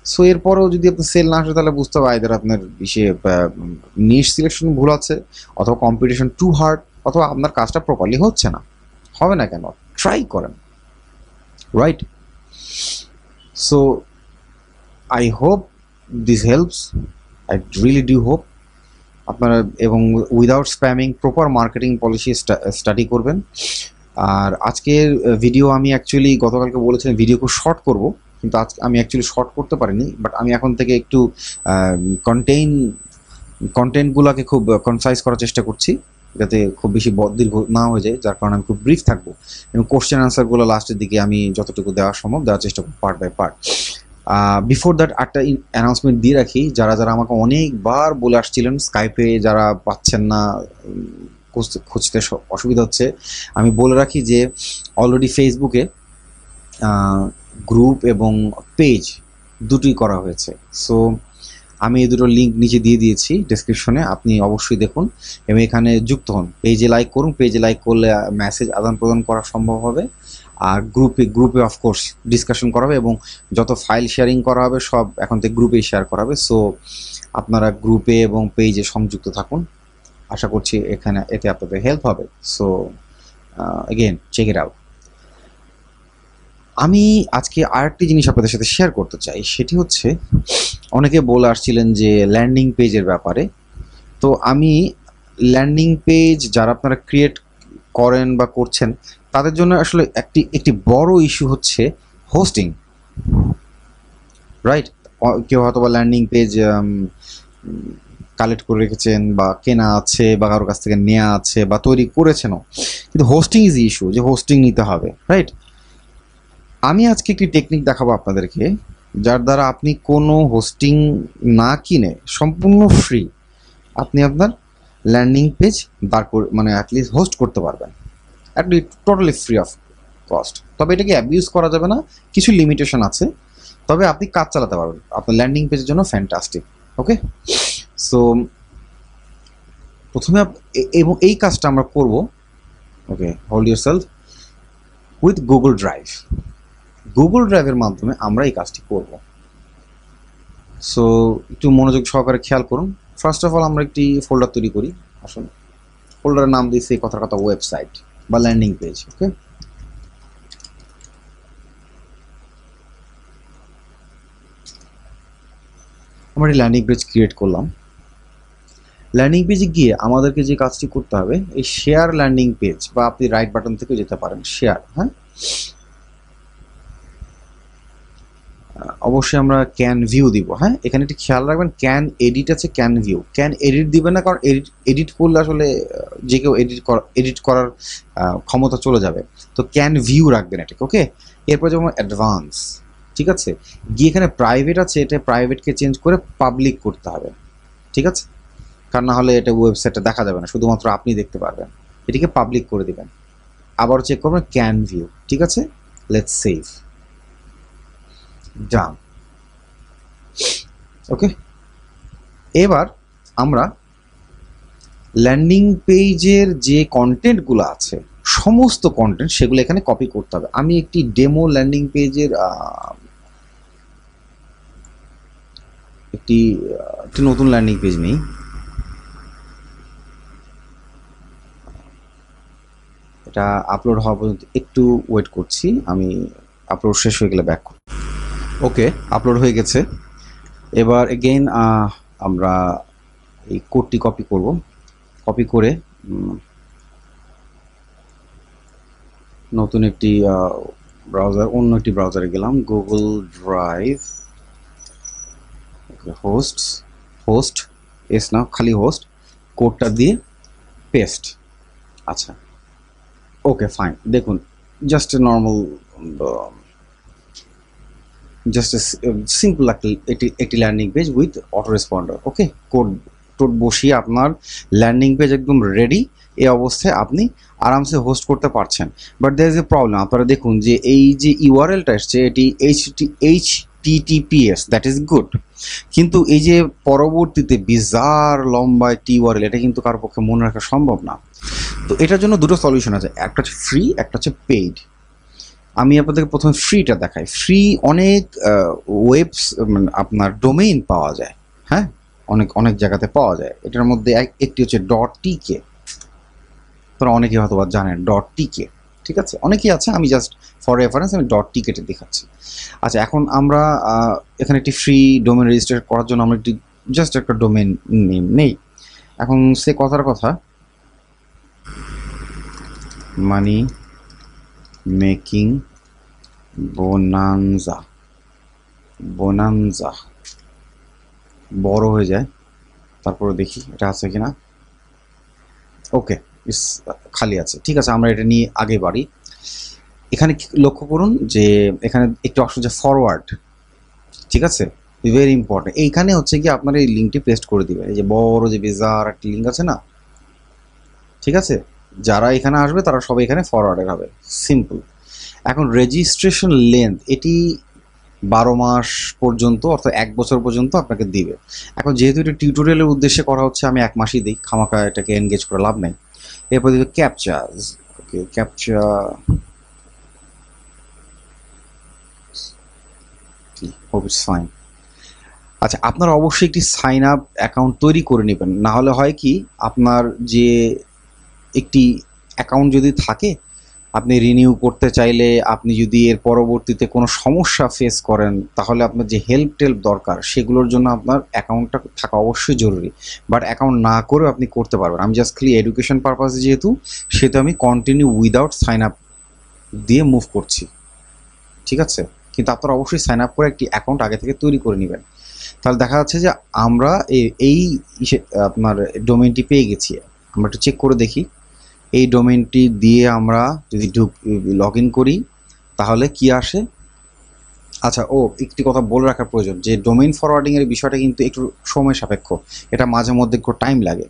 সো এরপরেও যদি আপনি সেল না আসে তাহলে বুঝতে হবে আইদার আপনার সে নিশ সিলেকশন ভুল আছে, অথবা কম্পিটিশন টু হার্ড, অথবা আপনার কাজটা প্রপারলি হচ্ছে না। হবে না কেন? ট্রাই করেন, right? So I hope this helps, I really do hope আপনারা, এবং without spamming proper marketing policy study করবেন। আর আজকের ভিডিও আমি অ্যাকচুয়ালি গতকালকে বলেছিলাম ভিডিও খুব শর্ট করব, কিন্তু আজকে আমি অ্যাকচুয়ালি শর্ট করতে পারিনি। বাট আমি এখন থেকে একটু কন্টেন্টগুলোকে খুব কনসাইজ করার চেষ্টা করছি, যাতে খুব বেশি দীর্ঘ না হয়ে যায়, যার কারণে আমি খুব ব্রিফ থাকবো, এবং কোশ্চেন আনসারগুলো লাস্টের দিকে আমি যতটুকু দেওয়া সম্ভব দেওয়ার চেষ্টা করব, part by part. Before that একটা অ্যানাউন্সমেন্ট দিয়ে রাখি, যারা যারা আমাকে অনেকবার বলে আসছিলেন স্কাইপে যারা পাচ্ছেন না, খুঁজতে অসুবিধা হচ্ছে, আমি বলে রাখি যে অলরেডি ফেসবুকে গ্রুপ এবং পেজ দুটোই করা হয়েছে। সো আমি এই দুটো লিঙ্ক নিচে দিয়ে দিয়েছি ডেসক্রিপশনে, আপনি অবশ্যই দেখুন এবং এখানে যুক্ত হন। পেজে লাইক করুন, পেজে লাইক করলে মেসেজ আদান প্রদান করা সম্ভব হবে। আর গ্রুপে অফকোর্স ডিসকাশন করা হবে, এবং যত ফাইল শেয়ারিং করা হবে সব এখন থেকে গ্রুপেই শেয়ার করা হবে। সো আপনারা গ্রুপে এবং পেজে সংযুক্ত থাকুন, আশা করছি এতে আপনাদের হেল্প হবে। So again check it out. আমি আজকে আরেকটি জিনিস আপনাদের সাথে শেয়ার করতে চাই, সেটি হচ্ছে অনেকে বলে আসছিলেন যে ল্যান্ডিং পেজের ব্যাপারে। তো আমি ল্যান্ডিং পেজ যারা আপনারা ক্রিয়েট করেন বা করছেন তাদের জন্য আসলে একটি বড় ইস্যু হচ্ছে হোস্টিং, রাইট? কেউ হয়তো বা ল্যান্ডিং পেজ কালেক্ট করে রেখেছেন, বা কেনা আছে, বা কারোর কাছ থেকে নেওয়া আছে, বা তৈরি করেছেনও, কিন্তু হোস্টিং ইজ ইস্যু, যে হোস্টিং নিতে হবে, রাইট? আমি আজকে একটি টেকনিক দেখাবো আপনাদেরকে, যার দ্বারা আপনি কোনো হোস্টিং না কিনে সম্পূর্ণ ফ্রি আপনি আপনার ল্যান্ডিং পেজ মানে অ্যাটলিস্ট হোস্ট করতে পারবেন, at least totally free of cost. তবে এটাকে অ্যাবিউজ করা যাবে না, কিছু লিমিটেশন আছে, তবে আপনি কাজ চালাতে পারবেন আপনার ল্যান্ডিং পেজের জন্য। ফ্যান্টাস্টিক, ওকে? সো প্রথমে এবং এই কাজটা আমরা করব, okay, hold yourself, with Google Drive. Google ড্রাইভের মাধ্যমে আমরা এই কাজটি করব। সো একটু মনোযোগ সহকারে খেয়াল করুন। ফার্স্ট অফ অল আমরা একটি ফোল্ডার তৈরি করি। আসুন, ফোল্ডারের নাম দিয়েছি কথার কথা ওয়েবসাইট বা ল্যান্ডিং পেজ, ওকে? আমরা এই ল্যান্ডিং পেজ ক্রিয়েট করলাম। ল্যান্ডিং পেজে গিয়ে আমাদেরকে যে কাজটি করতে হবে, এই শেয়ার ল্যান্ডিং পেজ, বা আপনি রাইট বাটন থেকে যেতে পারেন শেয়ার। হ্যাঁ, অবশ্যই আমরা ক্যান ভিউ দিব। হ্যাঁ, এখানে একটি খেয়াল রাখবেন, ক্যান এডিট আছে, ক্যান ভিউ। ক্যান এডিট দিবেন না, কারণ এডিট করলে আসলে যে কেউ এডিট করার ক্ষমতা চলে যাবে। তো ক্যান ভিউ রাখবেন এটাকে। ওকে, এরপর যেমন অ্যাডভান্স, ঠিক আছে, গিয়ে এখানে প্রাইভেট আছে, এটা প্রাইভেটকে চেঞ্জ করে পাবলিক করতে হবে। ঠিক আছে, কারণ না হলে এটা ওয়েবসাইটে দেখা যাবে না, শুধুমাত্র আপনি দেখতে পারবেন। এটিকে পাবলিক করে দিবেন। আবার চেক করবেন ক্যান ভিউ। ঠিক আছে, লেটস সেভ, ডান। ওকে, এবার আমরা ল্যান্ডিং পেজের যে কন্টেন্টগুলো আছে, সমস্ত কন্টেন্ট সেগুলো এখানে কপি করতে হবে। আমি একটি ডেমো ল্যান্ডিং পেজের একটি নতুন ল্যান্ডিং পেজ নেই। এটা আপলোড হওয়া পর্যন্ত একটু ওয়েট করছি, আমি আপলোড শেষ হয়ে গেলে ব্যাক করব। ওকে, আপলোড হয়ে গেছে। এবার এগেইন আমরা এই কোডটি কপি করব। কপি করে নতুন একটি ব্রাউজার, অন্য একটি ব্রাউজারে গেলাম, গুগল ড্রাইভ, হোস্ট এস না, খালি হোস্ট, কোডটা দিয়ে পেস্ট। আচ্ছা, ওকে ফাইন। দেখুন, just a normal, just simple একটি landing page with autoresponder. Okay, code বসিয়ে আপনার ল্যান্ডিং পেজ একদম রেডি। এই অবস্থায় আপনি আরামসে হোস্ট করতে পারছেন। But there is a problem. আপনারা দেখুন যে এই যে ইউআরএলটা এসছে, এটি HTTPS, দ্যাট ইজ গুড, কিন্তু এই যে পরবর্তীতে বিজার লম্বা একটি ইউআরএল, এটা কিন্তু কারোর পক্ষে মনে রাখা সম্ভব না। তো এটার জন্য দুটো সলিউশন আছে, একটা হচ্ছে ফ্রি, একটা হচ্ছে পেইড। আমি আপনাদেরকে প্রথমে ফ্রিটা দেখাই। ফ্রি অনেক মানে আপনার ডোমেইন পাওয়া যায়। হ্যাঁ, অনেক জায়গাতে পাওয়া যায়। এটার মধ্যে একটি হচ্ছে .tk, তোরা অনেকে হয়তো জানেন .tk। ঠিক আছে, অনেকেই আছে, আমি জাস্ট ফর রেফারেন্স আমি .tk-তে দেখাচ্ছি। আচ্ছা, এখন আমরা এখানে একটি ফ্রি ডোমেইন রেজিস্টার করার জন্য আমরা একটি জাস্ট একটা ডোমেইন নেম নেই। এখন সে কথার কথা, মানি মেকিং বোনানজা বড় হয়ে যায়, তারপরে দেখি এটা আছে কিনা। ওকে, খালি আছে। ঠিক আছে, আমরা এটা নিয়ে আগে বাড়ি। এখানে লক্ষ্য করুন যে এখানে একটি অপশন আছে ফরওয়ার্ড। ঠিক আছে, ভেরি ইম্পর্টেন্ট। এইখানে হচ্ছে কি আপনার এই লিঙ্কটি পেস্ট করে দিবেন। এই যে বড় যে বিজার একটি লিঙ্ক আছে না, ঠিক আছে, যারা এখানে আসবে তারা সবাই এখানে ফরওয়ার্ডের হবে। সিম্পল। এখন রেজিস্ট্রেশন লেন্থ, এটি 12 মাস পর্যন্ত, অর্থাৎ 1 বছর পর্যন্ত আপনাকে দিবে। এখন যেহেতু এটা টিউটোরিয়ালের উদ্দেশ্যে করা হচ্ছে, আমি 1 মাসই দিই, খামাখা এটাকে এনগেজ করে লাভ নেই। এরপর দিকে captcha. Okay, captcha hope it's fine. আচ্ছা, আপনারা অবশ্যই একটি সাইন আপ অ্যাকাউন্ট তৈরি করে নেবেন, না হলে হয় কি, আপনার যে একটি অ্যাকাউন্ট যদি থাকে, আপনি রিনিউ করতে চাইলে, আপনি যদি এর পরবর্তীতে কোনো সমস্যা ফেস করেন, তাহলে আপনার যে হেল্প দরকার, সেগুলোর জন্য আপনার অ্যাকাউন্টটা থাকা অবশ্যই জরুরি। বাট অ্যাকাউন্ট না করেও আপনি করতে পারবেন। আমি জাস্ট খালি এডুকেশন পারপাসে যেহেতু, সেহেতু আমি কন্টিনিউ উইদাউট সাইন আপ দিয়ে মুভ করছি। ঠিক আছে, কিন্তু আপনারা অবশ্যই সাইন আপ করে একটি অ্যাকাউন্ট আগে থেকে তৈরি করে নেবেন। তাহলে দেখা যাচ্ছে যে আমরা এই আপনার ডোমেইনটি পেয়ে গেছি। আমরা একটু চেক করে দেখি, এই ডোমেইনটি দিয়ে আমরা যদি লগ ইন করি তাহলে কি আসে। আচ্ছা, একটি কথা বলে রাখার প্রয়োজন যে ডোমেইন ফরওয়ার্ডিংয়ের বিষয়টা কিন্তু একটু সময় সাপেক্ষ। এটা মাঝে মধ্যে একটু টাইম লাগে।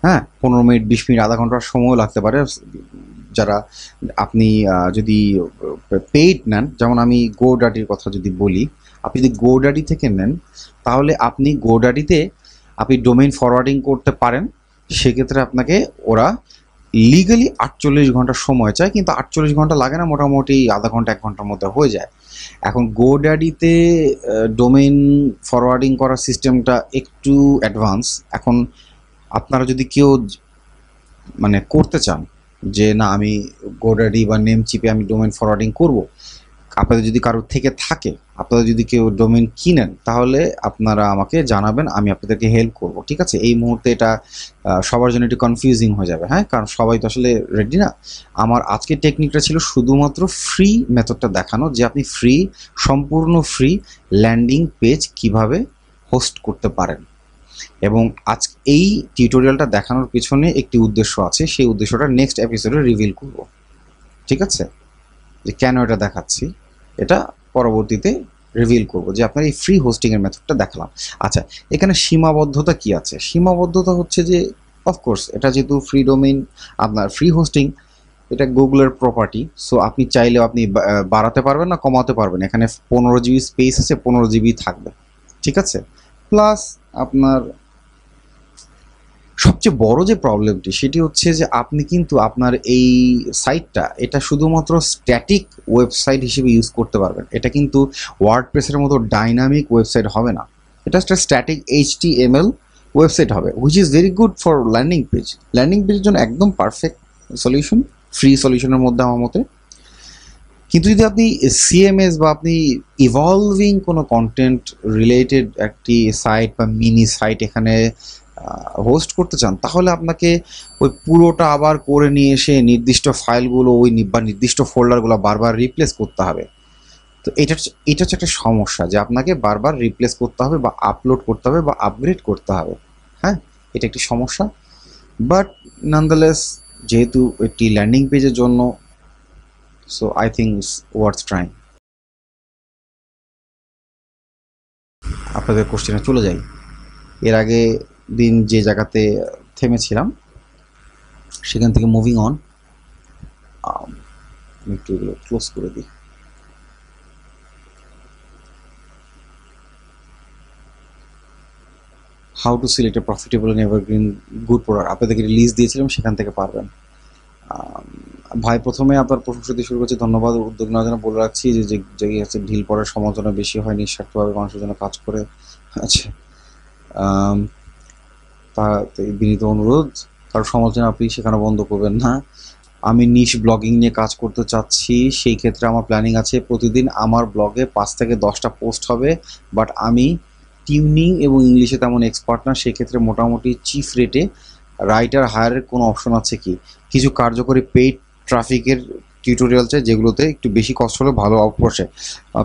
হ্যাঁ, 15 মিনিট, 20 মিনিট, আধা ঘন্টার সময়ও লাগতে পারে। যারা আপনি যদি পেইড নেন, যেমন আমি গোডাডির কথা যদি বলি, আপনি যদি গোডাডি থেকে নেন, তাহলে আপনি গোডাডিতে আপনি ডোমেইন ফরওয়ার্ডিং করতে পারেন। সেক্ষেত্রে আপনাকে ওরা লিগালি 48 ঘন্টা সময় চায়, কিন্তু 48 ঘন্টা লাগে না, মোটামুটি আধা ঘন্টা 1 ঘন্টার মধ্যে হয়ে যায়। এখন গোডাডিতে ডোমেইন ফরওয়ার্ডিং করার সিস্টেমটা একটু অ্যাডভান্স। এখন আপনারা যদি কেউ মানে করতে চান যে না, আমি গোডাডি বা নেমচিপে আমি ডোমেইন ফরওয়ার্ডিং করব, আপনাদের যদি কারোর থেকে থাকে, আপনারা যদি কেউ ডোমেইন কিনেন, তাহলে আপনারা আমাকে জানাবেন, আমি আপনাদেরকে হেল্প করব। ঠিক আছে, এই মুহূর্তে এটা সবার জন্য একটু কনফিউজিং হয়ে যাবে, হ্যাঁ, কারণ সবাই তো আসলে রেডি না। আমার আজকের টেকনিকটা ছিল শুধুমাত্র ফ্রি মেথডটা দেখানো, যে আপনি সম্পূর্ণ ফ্রি ল্যান্ডিং পেজ কিভাবে হোস্ট করতে পারেন। এবং আজ এই টিউটোরিয়ালটা দেখানোর পিছনে একটি উদ্দেশ্য আছে, সেই উদ্দেশ্যটা নেক্সট এপিসোডে রিভিল করব। ঠিক আছে, যে কেন এটা দেখাচ্ছি এটা পরবর্তীতে রিভিল করব, যে আপনার এই ফ্রি হোস্টিংয়ের মেথডটা দেখালাম। আচ্ছা, এখানে সীমাবদ্ধতা কি আছে? সীমাবদ্ধতা হচ্ছে যে অফকোর্স এটা যেহেতু ফ্রি ডোমেইন, আপনার ফ্রি হোস্টিং, এটা গুগলের প্রপার্টি, সো আপনি চাইলেও আপনি বাড়াতে পারবেন না, কমাতে পারবেন। এখানে 15 জিবি স্পেস আছে, 15 জিবি থাকবে। ঠিক আছে, প্লাস আপনার সবচেয়ে বড় যে প্রবলেমটি সেটি হচ্ছে যে আপনি কিন্তু আপনার এই সাইটটা এটা শুধুমাত্র স্ট্যাটিক ওয়েবসাইট হিসেবে ইউজ করতে পারবেন। এটা কিন্তু ওয়ার্ডপ্রেসের মতো ডাইনামিক ওয়েবসাইট হবে না। এটা একটা স্ট্যাটিক HTML ওয়েবসাইট হবে, which is very good for landing page. Landing পেজের জন্য একদম পারফেক্ট সলিউশন, ফ্রি সলিউশনের মধ্যে আমার মতে। কিন্তু যদি আপনি CMS বা আপনি ইভলভিং কোনো কন্টেন্ট রিলেটেড একটি সাইট বা মিনি সাইট এখানে হোস্ট করতে চান, তাহলে আপনাকে ওই পুরোটা আবার করে নিয়ে এসে নির্দিষ্ট ফাইলগুলো ওই বা নির্দিষ্ট ফোল্ডারগুলো বারবার রিপ্লেস করতে হবে। তো এটা হচ্ছে একটা সমস্যা, যে আপনাকে বারবার রিপ্লেস করতে হবে বা আপলোড করতে হবে বা আপগ্রেড করতে হবে। হ্যাঁ, এটা একটি সমস্যা, বাট নানদালেস যেহেতু একটি ল্যান্ডিং পেজের জন্য, so I think it's worth trying. আপনাদের কোশ্চেনে চলে যাই। এর আগে দিন যে জায়গাতে থেমেছিলাম সেখান থেকে মুভিং অন, একটু এগুলো ক্লোজ করে দিই। How to select a profitable and evergreen good product, আপনাদেরকে রিলিজ দিয়েছিলাম, সেখান থেকে পারবেন। ভাই, প্রথমে আপনার প্রশংসা দিয়ে শুরু করছি, ধন্যবাদ। উদ্যোগ নেওয়ার জন্য বলে রাখছি যে হচ্ছে ঢিল পড়ার সমালোচনা বেশি হয়, নিঃস্বার্থভাবে মানুষের জন্য কাজ করে। আচ্ছা, তা বিনীত অনুরোধ, কারো সমালোচনা আপনি শেখানো বন্ধ করবেন না। আমি নিশ ব্লগিং নিয়ে কাজ করতে চাচ্ছি, সেই ক্ষেত্রে আমার প্ল্যানিং আছে প্রতিদিন আমার ব্লগে 5 থেকে 10টা পোস্ট হবে, বাট আমি টিউনিং এবং ইংলিশে তেমন এক্সপার্ট না, সেক্ষেত্রে মোটামুটি চিফ রেটে রাইটার হায়ারের কোনো অপশন আছে কি? কিছু কার্যকরী পেইড ট্রাফিকের টিউটোরিয়াল চাই, যেগুলোতে একটু বেশি কষ্ট হলে ভালো অবশ্যই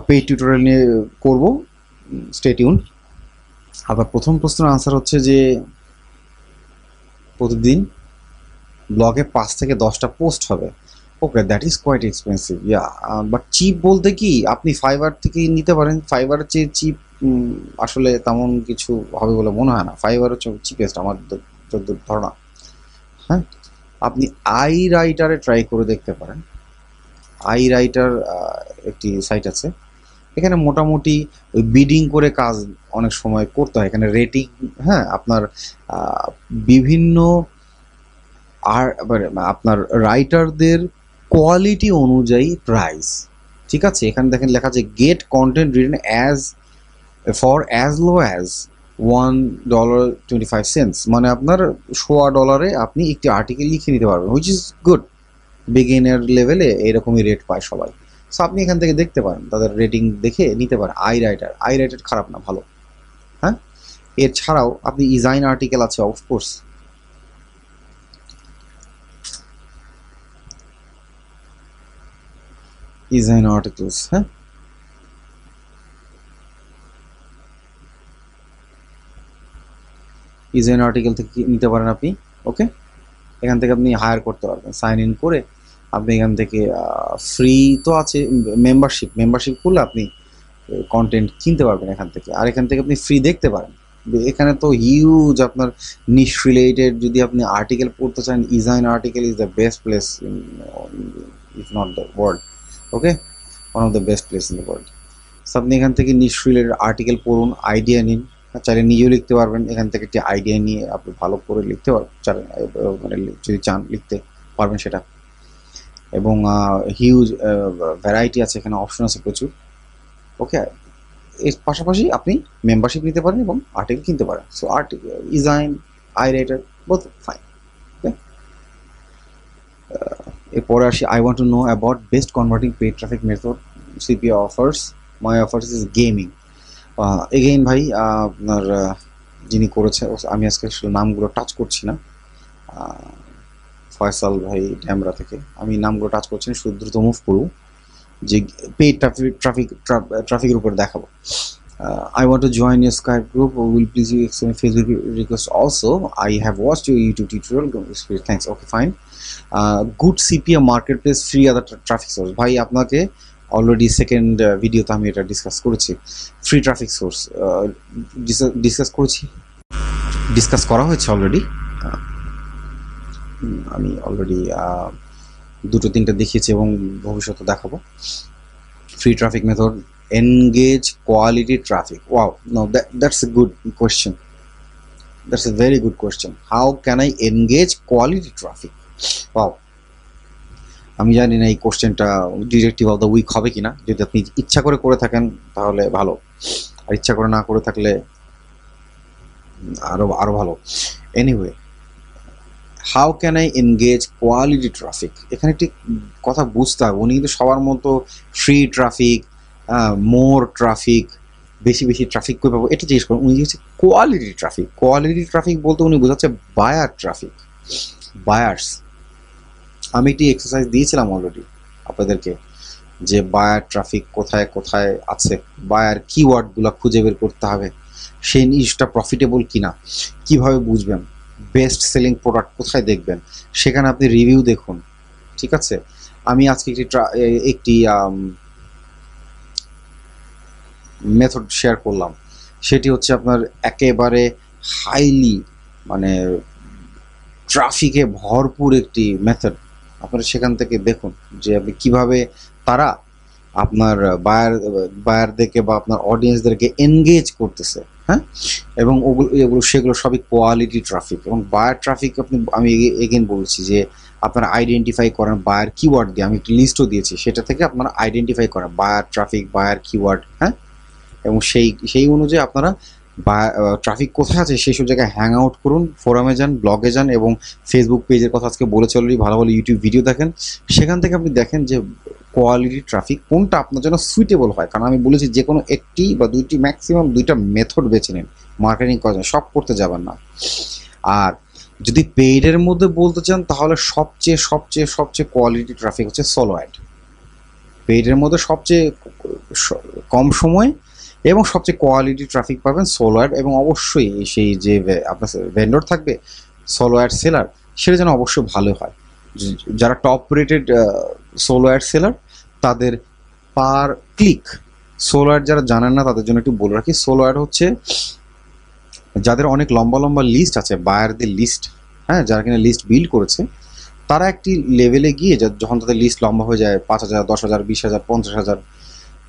পেইড টিউটোরিয়াল নিয়ে করবো, স্টে টিউন। আবার প্রথম প্রশ্নের আনসার হচ্ছে যে প্রতিদিন ব্লগে 5 থেকে 10টা পোস্ট হবে। Okay, that is quite expensive, yeah, but cheap বলতে কি আপনি ফাইবার থেকে নিতে পারেন। ফাইবারের চেয়ে চিপ আসলে তেমন কিছু হবে বলে মনে হয় না। ফাইবার হচ্ছে চিপেস্ট আমার যতদূর ধারণা। হ্যাঁ, আপনি আই রাইটারে ট্রাই করে দেখতে পারেন। আই রাইটার একটি সাইট আছে, এখানে মোটামুটি ওই বিডিং করে কাজ অনেক সময় করতে হয়। এখানে রেটিং, হ্যাঁ, আপনার বিভিন্ন আর আপনার রাইটারদের কোয়ালিটি অনুযায়ী প্রাইস। ঠিক আছে, এখানে দেখেন লেখা আছে get content written for as low as $1.25, মানে আপনার $1.25 আপনি একটি আর্টিকেল লিখে নিতে পারবেন, হুইচ ইজ গুড। বিগিনার লেভেলে এরকমই রেট পায় সবাই। সো আপনি এখান থেকে দেখতে পারেন, তাদের রেটিং দেখে নিতে পারেন। আই রাইটার খারাপ না, ভালো। হ্যাঁ, এছাড়াও আপনি ইজাইন আর্টিকেল আছে, অফকোর্স। ডিজাইন আর্টিকেলস, হ্যাঁ, ডিজাইন আর্টিকেল থেকে নিতে পারেন আপনি। ওকে, এখান থেকে আপনি হায়ার করতে পারবেন, সাইন ইন করে আপনি এখান থেকে ফ্রি তো আছে, মেম্বারশিপ করলে আপনি কন্টেন্ট কিনতে পারবেন এখান থেকে। আর এখান থেকে আপনি ফ্রি দেখতে পারেন। এখানে তো হিউজ আপনার নিশ রিলেটেড যদি আপনি আর্টিকেল পড়তে চান, design article is the best place if not the world. Okay, one of the best place in the world. So আপনি এখান থেকে নিশ রিলেটেড আর্টিকেল পড়ুন, আইডিয়া নিন। চাইলে নিজেও লিখতে পারবেন, এখান থেকে একটি আইডিয়া নিয়ে আপনি ভালো করে লিখতে পারবেন, মানে যদি চান লিখতে পারবেন সেটা। এবং হিউজ ভ্যারাইটি আছে, এখানে অপশন আছে প্রচুর। ওকে, এর পাশাপাশি আপনি মেম্বারশিপ নিতে পারেন এবং আর্টিকেল কিনতে পারেন। So article, design, I writer, both fine. Okay, এরপরে আসি, I want to know about best converting paid traffic method. CPA offers, my offers is gaming. Again ভাই আপনার যিনি করেছে আমি আজকে আসলে নামগুলো টাচ করছি না, ফয়সাল ভাই ড্যামরা থেকে, আমি নামগুলো টাচ করছি না, শুধু দ্রুত মুভ করব যে পেইড ট্রাফিকের উপর দেখাবো। I want to join your Skype group. Will please you accept Facebook request also? I have watched your YouTube tutorial. Thanks. Okay, fine. Good CPA marketplace, free other traffic source. ভাই আপনাকে already second ভিডিওতে আমি এটা discuss করেছি, free traffic source discuss করা হয়েছে already. আমি already দুটো তিনটা দেখিয়েছি এবং ভবিষ্যতে দেখাবো। Free traffic method, engage quality traffic. Wow, no, that's a good question. That's a very good question. How can I engage quality traffic? Wow. আমি জানি না এই কোশ্চেনটা ডিরেক্টিভ অফ দ্য উইক হবে কিনা। যদি আপনি ইচ্ছা করে থাকেন তাহলে ভালো, আর ইচ্ছা করে না করে থাকলে আরো ভালো। Anyway, how can I engage quality traffic, এখানে একটি কথা বুঝতে হবে। উনি কিন্তু সবার মতো ফ্রি ট্রাফিক, মোর ট্রাফিক, বেশি ট্রাফিক করে পাবো এটা জিজ্ঞেস করেন। উনি হচ্ছে কোয়ালিটি ট্রাফিক বলতে উনি বোঝাচ্ছে বায়ার ট্রাফিক, বায়ার্স। আমি একটি এক্সারসাইজ দিয়েছিলাম অলরেডি আপনাদেরকে, যে বায়ার ট্রাফিক কোথায় কোথায় আছে, বায়ার কিওয়ার্ডগুলো খুঁজে বের করতে হবে, সেই জিনিসটা প্রফিটেবল কিনা কিভাবে বুঝবেন, বেস্ট সেলিং প্রোডাক্ট কোথায় দেখবেন, সেখানে আপনি রিভিউ দেখুন। ঠিক আছে, আমি আজকে একটি মেথড শেয়ার করলাম, সেটি হচ্ছে আপনার একেবারে হাইলি মানে ট্রাফিকে ভরপুর একটি মেথড। আপনারা সেখান থেকে দেখুন যে আপনি কীভাবে তারা আপনার বায়ারদেরকে বা আপনার অডিয়েন্সদেরকে এনগেজ করতেছে, হ্যাঁ, এবং সেগুলো সবই কোয়ালিটি ট্রাফিক। এবং বায়ার ট্রাফিক আমি এগেন বলছি যে আপনারা আইডেন্টিফাই করেন বায়ার কিওয়ার্ড দিয়ে, আমি একটি লিস্টও দিয়েছি, সেটা থেকে আপনারা আইডেন্টিফাই করেন বায়ার ট্রাফিক, বায়ার কিওয়ার্ড, হ্যাঁ, এবং সেই অনুযায়ী আপনারা ট্রাফিক কোথায় আছে সেই সব জায়গায় হ্যাং আউট করুন, ফোরামে যান, ব্লগে যান, এবং ফেসবুক পেজের কথা আজকে বলেছি অলরেডি, ভালো ইউটিউব ভিডিও দেখেন, সেখান থেকে আপনি দেখেন যে কোয়ালিটি ট্রাফিক কোনটা আপনার জন্য সুইটেবল হয়। কারণ আমি বলেছি যে কোনো একটি বা দুইটি, ম্যাক্সিমাম দুইটা মেথড বেছে নিন মার্কেটিং করার, সব করতে যাবেন না। আর যদি পেইডের মধ্যে বলতে চান তাহলে সবচেয়ে কোয়ালিটি ট্রাফিক হচ্ছে সোলো অ্যাড। পেইডের মধ্যে সবচেয়ে কম সময় এবং সবচেয়ে কোয়ালিটি ট্রাফিক পাবেন সোলো অ্যাড, এবং অবশ্যই সেই যে আপনার ভেন্ডর থাকবে সোলো অ্যাড সেলার, সেটা যেন অবশ্যই ভালো হয়। যারা top rated solo ad seller তাদের পার ক্লিক, সোলো অ্যাড যারা জানেন না তাদের জন্য একটু বলে রাখি, সোলো অ্যাড হচ্ছে যাদের অনেক লম্বা লিস্ট আছে, বায়ারদের লিস্ট, হ্যাঁ, যারা কিনা লিস্ট বিল্ড করেছে, তারা একটি লেভেলে গিয়ে যখন তাদের লিস্ট লম্বা হয়ে যায় 5,000, 10,000, 20,000, 50,000,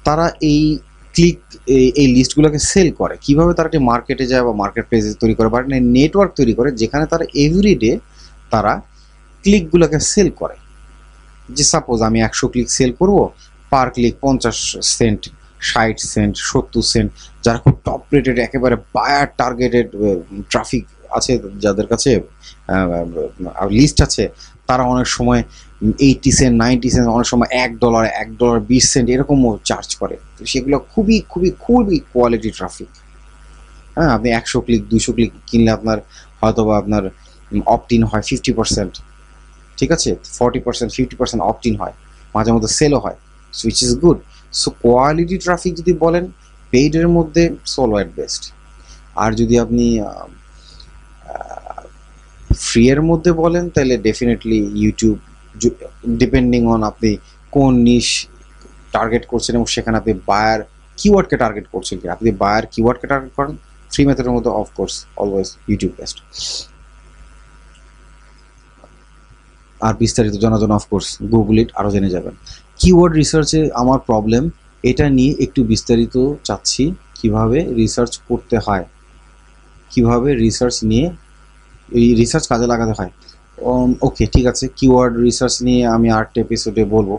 তারা এই লিস্টগুলোকে সেল করে। কিভাবে তারা একটি মার্কেটে যায় বা মার্কেট প্লেস তৈরি করে বা নেটওয়ার্ক তৈরি করে, যেখানে তারা এভরিডে তারা ক্লিকগুলোকে সেল করে। যে সাপোজ আমি 100 ক্লিক সেল করব, per click 50 cent, 60 cent, 70 cent. যারা খুব টপ রেটেড একেবারে বায়ার টার্গেটেড ট্রাফিক আছে, যাদের কাছে লিস্ট আছে, তারা অনেক সময় 80 সেন্ট, 90 সেন্ট, অনেক সময় $1, $1.20 এরকমও চার্জ করে। তো সেগুলো খুবই কোয়ালিটি ট্রাফিক। হ্যাঁ, আপনি 100 ক্লিক 200 ক্লিক কিনলে আপনার হয়তোবা আপনার অপটিন হয় 50%, ঠিক আছে, 40%, 50% অপটিন হয়, মাঝে মধ্যে সেলও হয়, switch is good. So quality traffic যদি বলেন পেইডের মধ্যে সোলো অ্যাড বেস্ট। আর যদি আপনি ফ্রি এর মধ্যে বলেন তাহলে ডেফিনেটলি ইউটিউব, ডিপেন্ডিং অন আপনি কোন নিশ টার্গেট করছেন এবং সেখানে আপনি বায়ার কিওয়ার্ডকে টার্গেট করছেন কি, আপনি বায়ার কিওয়ার্ডকে টার্গেট করেন ফ্রি মেথডের মধ্যে অফকোর্স অলওয়েজ ইউটিউব বেস্ট। আর বিস্তারিত জানার জন্য অফকোর্স গুগল ইট, আরও জেনে যাবেন। কিওয়ার্ড রিসার্চে আমার প্রবলেম, এটা নিয়ে একটু বিস্তারিত চাচ্ছি, কিভাবে রিসার্চ করতে হয়, কিভাবে রিসার্চ নিয়ে এই রিসার্চ কাজে লাগাতে হয়। ওকে, ঠিক আছে, কিওয়ার্ড রিসার্চ নিয়ে আমি আরেকটা এপিসোডে বলবো,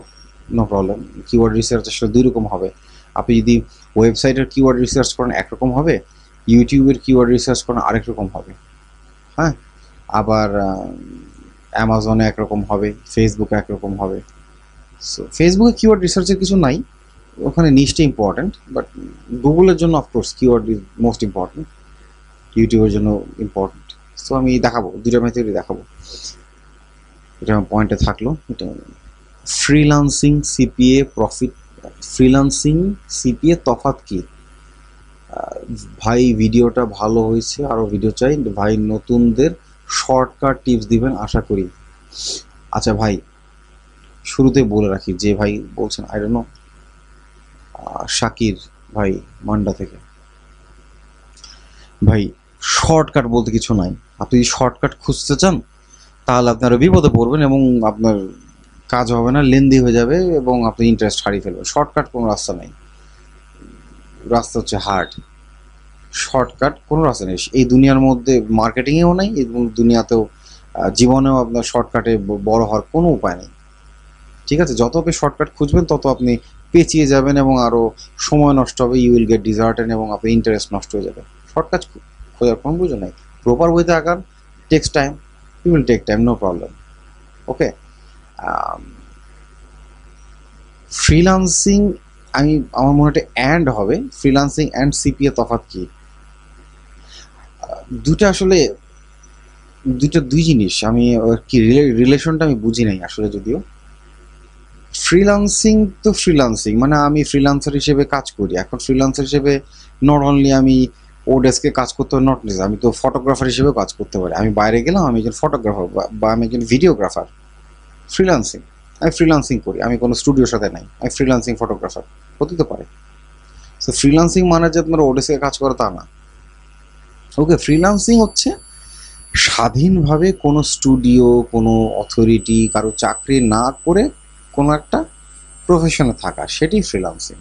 নো প্রবলেম। কিওয়ার্ড রিসার্চ আসলে দুই রকম হবে। আপনি যদি ওয়েবসাইটের কিওয়ার্ড রিসার্চ করেন একরকম হবে, ইউটিউবের কিওয়ার্ড রিসার্চ করেন আরেক রকম হবে, হ্যাঁ, আবার অ্যামাজনে একরকম হবে, ফেসবুকে একরকম হবে। সো ফেসবুকে কিওয়ার্ড রিসার্চের কিছু নাই, ওখানে নিশটা ইম্পর্টেন্ট, বাট গুগলের জন্য of course keyword is most important, ইউটিউবের জন্য ইম্পর্টেন্ট। সো আমি দেখাবো, দুইটা মেথডই দেখাবো। এটা আমার পয়েন্টে থাকলো। এটা freelancing CPA profit, freelancing CPA তফাৎ কি? ভাই ভিডিওটা ভালো হয়েছে, আরও ভিডিও চাই ভাই, নতুনদের শর্টকাট টিপস দিবেন আশা করি। আচ্ছা ভাই, শুরুতে বলে রাখি যে ভাই বলছেন আই ডোন্ট নো, শাকির ভাই মান্ডা থেকে, ভাই শর্টকাট বলতে কিছু নাই। আপনি যদি শর্টকাট খুঁজতে চান তাহলে আপনারা বিপদে পড়বেন এবং আপনার কাজ হবে না, লেন্দি হয়ে যাবে এবং আপনি ইন্টারেস্ট হারিয়ে ফেলবেন। শর্টকাট কোনো রাস্তা নেই, রাস্তা হচ্ছে হার্ড। শর্টকাট কোনো রাস্তা নেই এই দুনিয়ার মধ্যে, মার্কেটিংয়েও নেই এবং দুনিয়াতেও জীবনেও আপনার শর্টকাটে বড় হওয়ার কোনো উপায় নেই। ঠিক আছে, যত আপনি শর্টকাট খুঁজবেন তত আপনি পেঁচিয়ে যাবেন এবং আরও সময় নষ্ট হবে, ইউ উইল গেট ডিজার্টেড এবং আপনার ইন্টারেস্ট নষ্ট হয়ে যাবে। শর্টকাট খোঁজার কোনো বুঝো নেই, প্রপার ওয়েতে আঁকান, takes time, you will take time, no problem. Okay, freelancing আমার মনে হয় অ্যান্ড হবে, ফ্রিল্যান্সিং অ্যান্ড সিপিএ তফাৎ কি? দুটা আসলে দুই জিনিস। আমি কি রিলেশনটা আমি বুঝি নাই আসলে। যদিও ফ্রিল্যান্সিং তো ফ্রিল্যান্সিং মানে আমি ফ্রিল্যান্সার হিসেবে কাজ করি। এখন ফ্রিল্যান্সার হিসেবে নট অনলি আমি ও ডেস্কে কাজ করতে হবে, নট নেস, আমি তো ফটোগ্রাফার হিসেবেও কাজ করতে পারি। আমি বাইরে গেলাম, আমি একজন ফটোগ্রাফার বা আমি একজন ভিডিওগ্রাফার, ফ্রিল্যান্সিং। আমি ফ্রিল্যান্সিং করি, আমি কোনো স্টুডিওর সাথে নাই, আমি ফ্রিল্যান্সিং ফটোগ্রাফার, হতে তো পারে। সো ফ্রিল্যান্সিং মানে যে আপনার ওডেস্কে কাজ করে তা না। ওকে, ফ্রিল্যান্সিং হচ্ছে স্বাধীনভাবে কোনো স্টুডিও, কোনো অথরিটি, কারো চাকরি না করে কোনো একটা প্রফেশনে থাকা, সেটাই ফ্রিল্যান্সিং।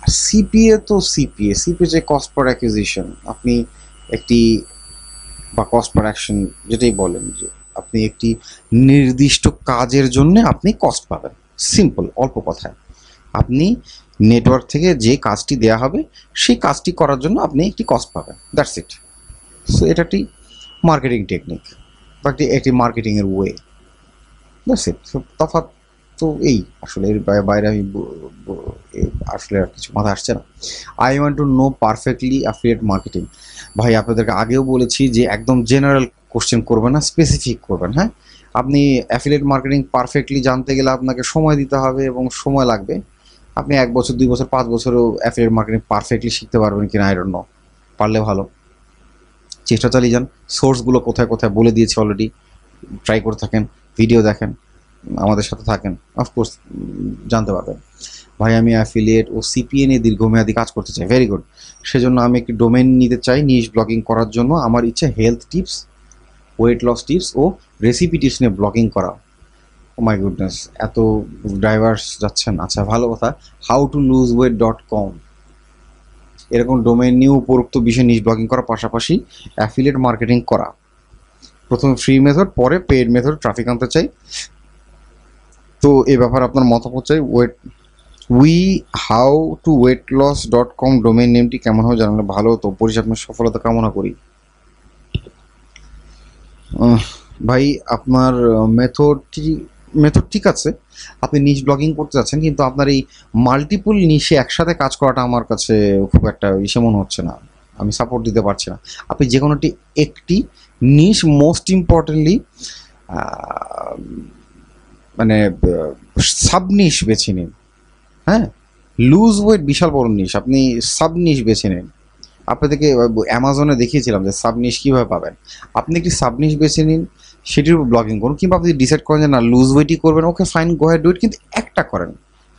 আর সিপিএ তো সিপিএ যে কস্ট পার অ্যাকুইজিশন, আপনি একটি বা কস্ট পার অ্যাকশন যেটাই বলেন, যে আপনি একটি নির্দিষ্ট কাজের জন্য আপনি কস্ট পাবেন। সিম্পল, অল্প কথায় আপনি নেটওয়ার্ক থেকে যে কাজটি দেয়া হবে সেই কাজটি করার জন্য আপনি একটি কস্ট পাবেন, দ্যাটস ইট। সো এটা একটি মার্কেটিং টেকনিক বা একটি মার্কেটিংয়ের ওয়ে, দ্যাটস ইট। তফাৎ তো এই, আসলে এর বাইরে আমি আসলে আর কিছু মাথা আসছে না। I want to no perfectly affiliate marketing. ভাই আপনাদেরকে আগেও বলেছি যে একদম জেনারেল কোশ্চেন করবেন না, স্পেসিফিক করবেন। হ্যাঁ, আপনি অ্যাফিলিয়েট মার্কেটিং পারফেক্টলি জানতে গেলে আপনাকে সময় দিতে হবে এবং সময় লাগবে। আপনি 1 বছর 2 বছর 5 বছরেও অ্যাফিলিয়েট মার্কেটিং পারফেক্টলি শিখতে পারবেন কিনা আই ডোন্ট নো। পারলে ভালো, চেষ্টা চালিয়ে যান। সোর্সগুলো কোথায় কোথায় বলে দিয়েছি অলরেডি, ট্রাই করে থাকেন, ভিডিও দেখেন, আমাদের সাথে থাকেন, অফকোর্স জানতে পারবেন। ভাই আমি অ্যাফিলিয়েট ও সিপিএ নিয়ে দীর্ঘমেয়াদী কাজ করতে চাই, ভেরি গুড। সেজন্য আমি একটি ডোমেন নিতে চাই নিশ ব্লগিং করার জন্য। আমার ইচ্ছে health tips, weight loss tips ও রেসিপি টিপস নিয়ে ব্লগিং করা। ও মাই গুডনেস, এত ডাইভার্স যাচ্ছেন। আচ্ছা, ভালো কথা। howtoloseweight.com এরকম ডোমেন নিয়ে উপরোক্ত বিষয়ে নিশ ব্লগিং করার পাশাপাশি অ্যাফিলিয়েট মার্কেটিং করা। প্রথমে ফ্রি মেথড, পরে পেইড মেথড ট্রাফিক আনতে চাই। তো এ ব্যাপারে আপনার মতামত চাই। howtoweightlose.com ডোমেইন নেমটি কেমন হবে জানালে ভালো হতো। পরিচালনার সফলতা কামনা করি। ভাই আপনার মেথড ঠিক আছে, আপনি নিশ ব্লগিং করতে যাচ্ছেন, কিন্তু আপনার এই মাল্টিপল নিশে একসাথে কাজ করাটা আমার কাছে খুব একটা ইসে মনে হচ্ছে না, আমি সাপোর্ট দিতে পারছি না। আপনি যে কোনো একটি নিশ, মোস্ট ইম্পর্টেন্টলি মানে সাব নিশ বেছে নিন। হ্যাঁ, লুজ ওয়েট বিশাল বড় নিশ, আপনি সাব নিশ বেছে নিন। আপনাদেরকে অ্যামাজনে দেখিয়েছিলাম যে সাব নিশ কীভাবে পাবেন। আপনি একটি সাব নিশ বেছে নিন, সেটির উপর ব্লগিং করুন। কিংবা আপনি ডিসাইড করেন যে না লুজ ওয়েটই করবেন, okay fine, go head do it, কিন্তু একটা করেন।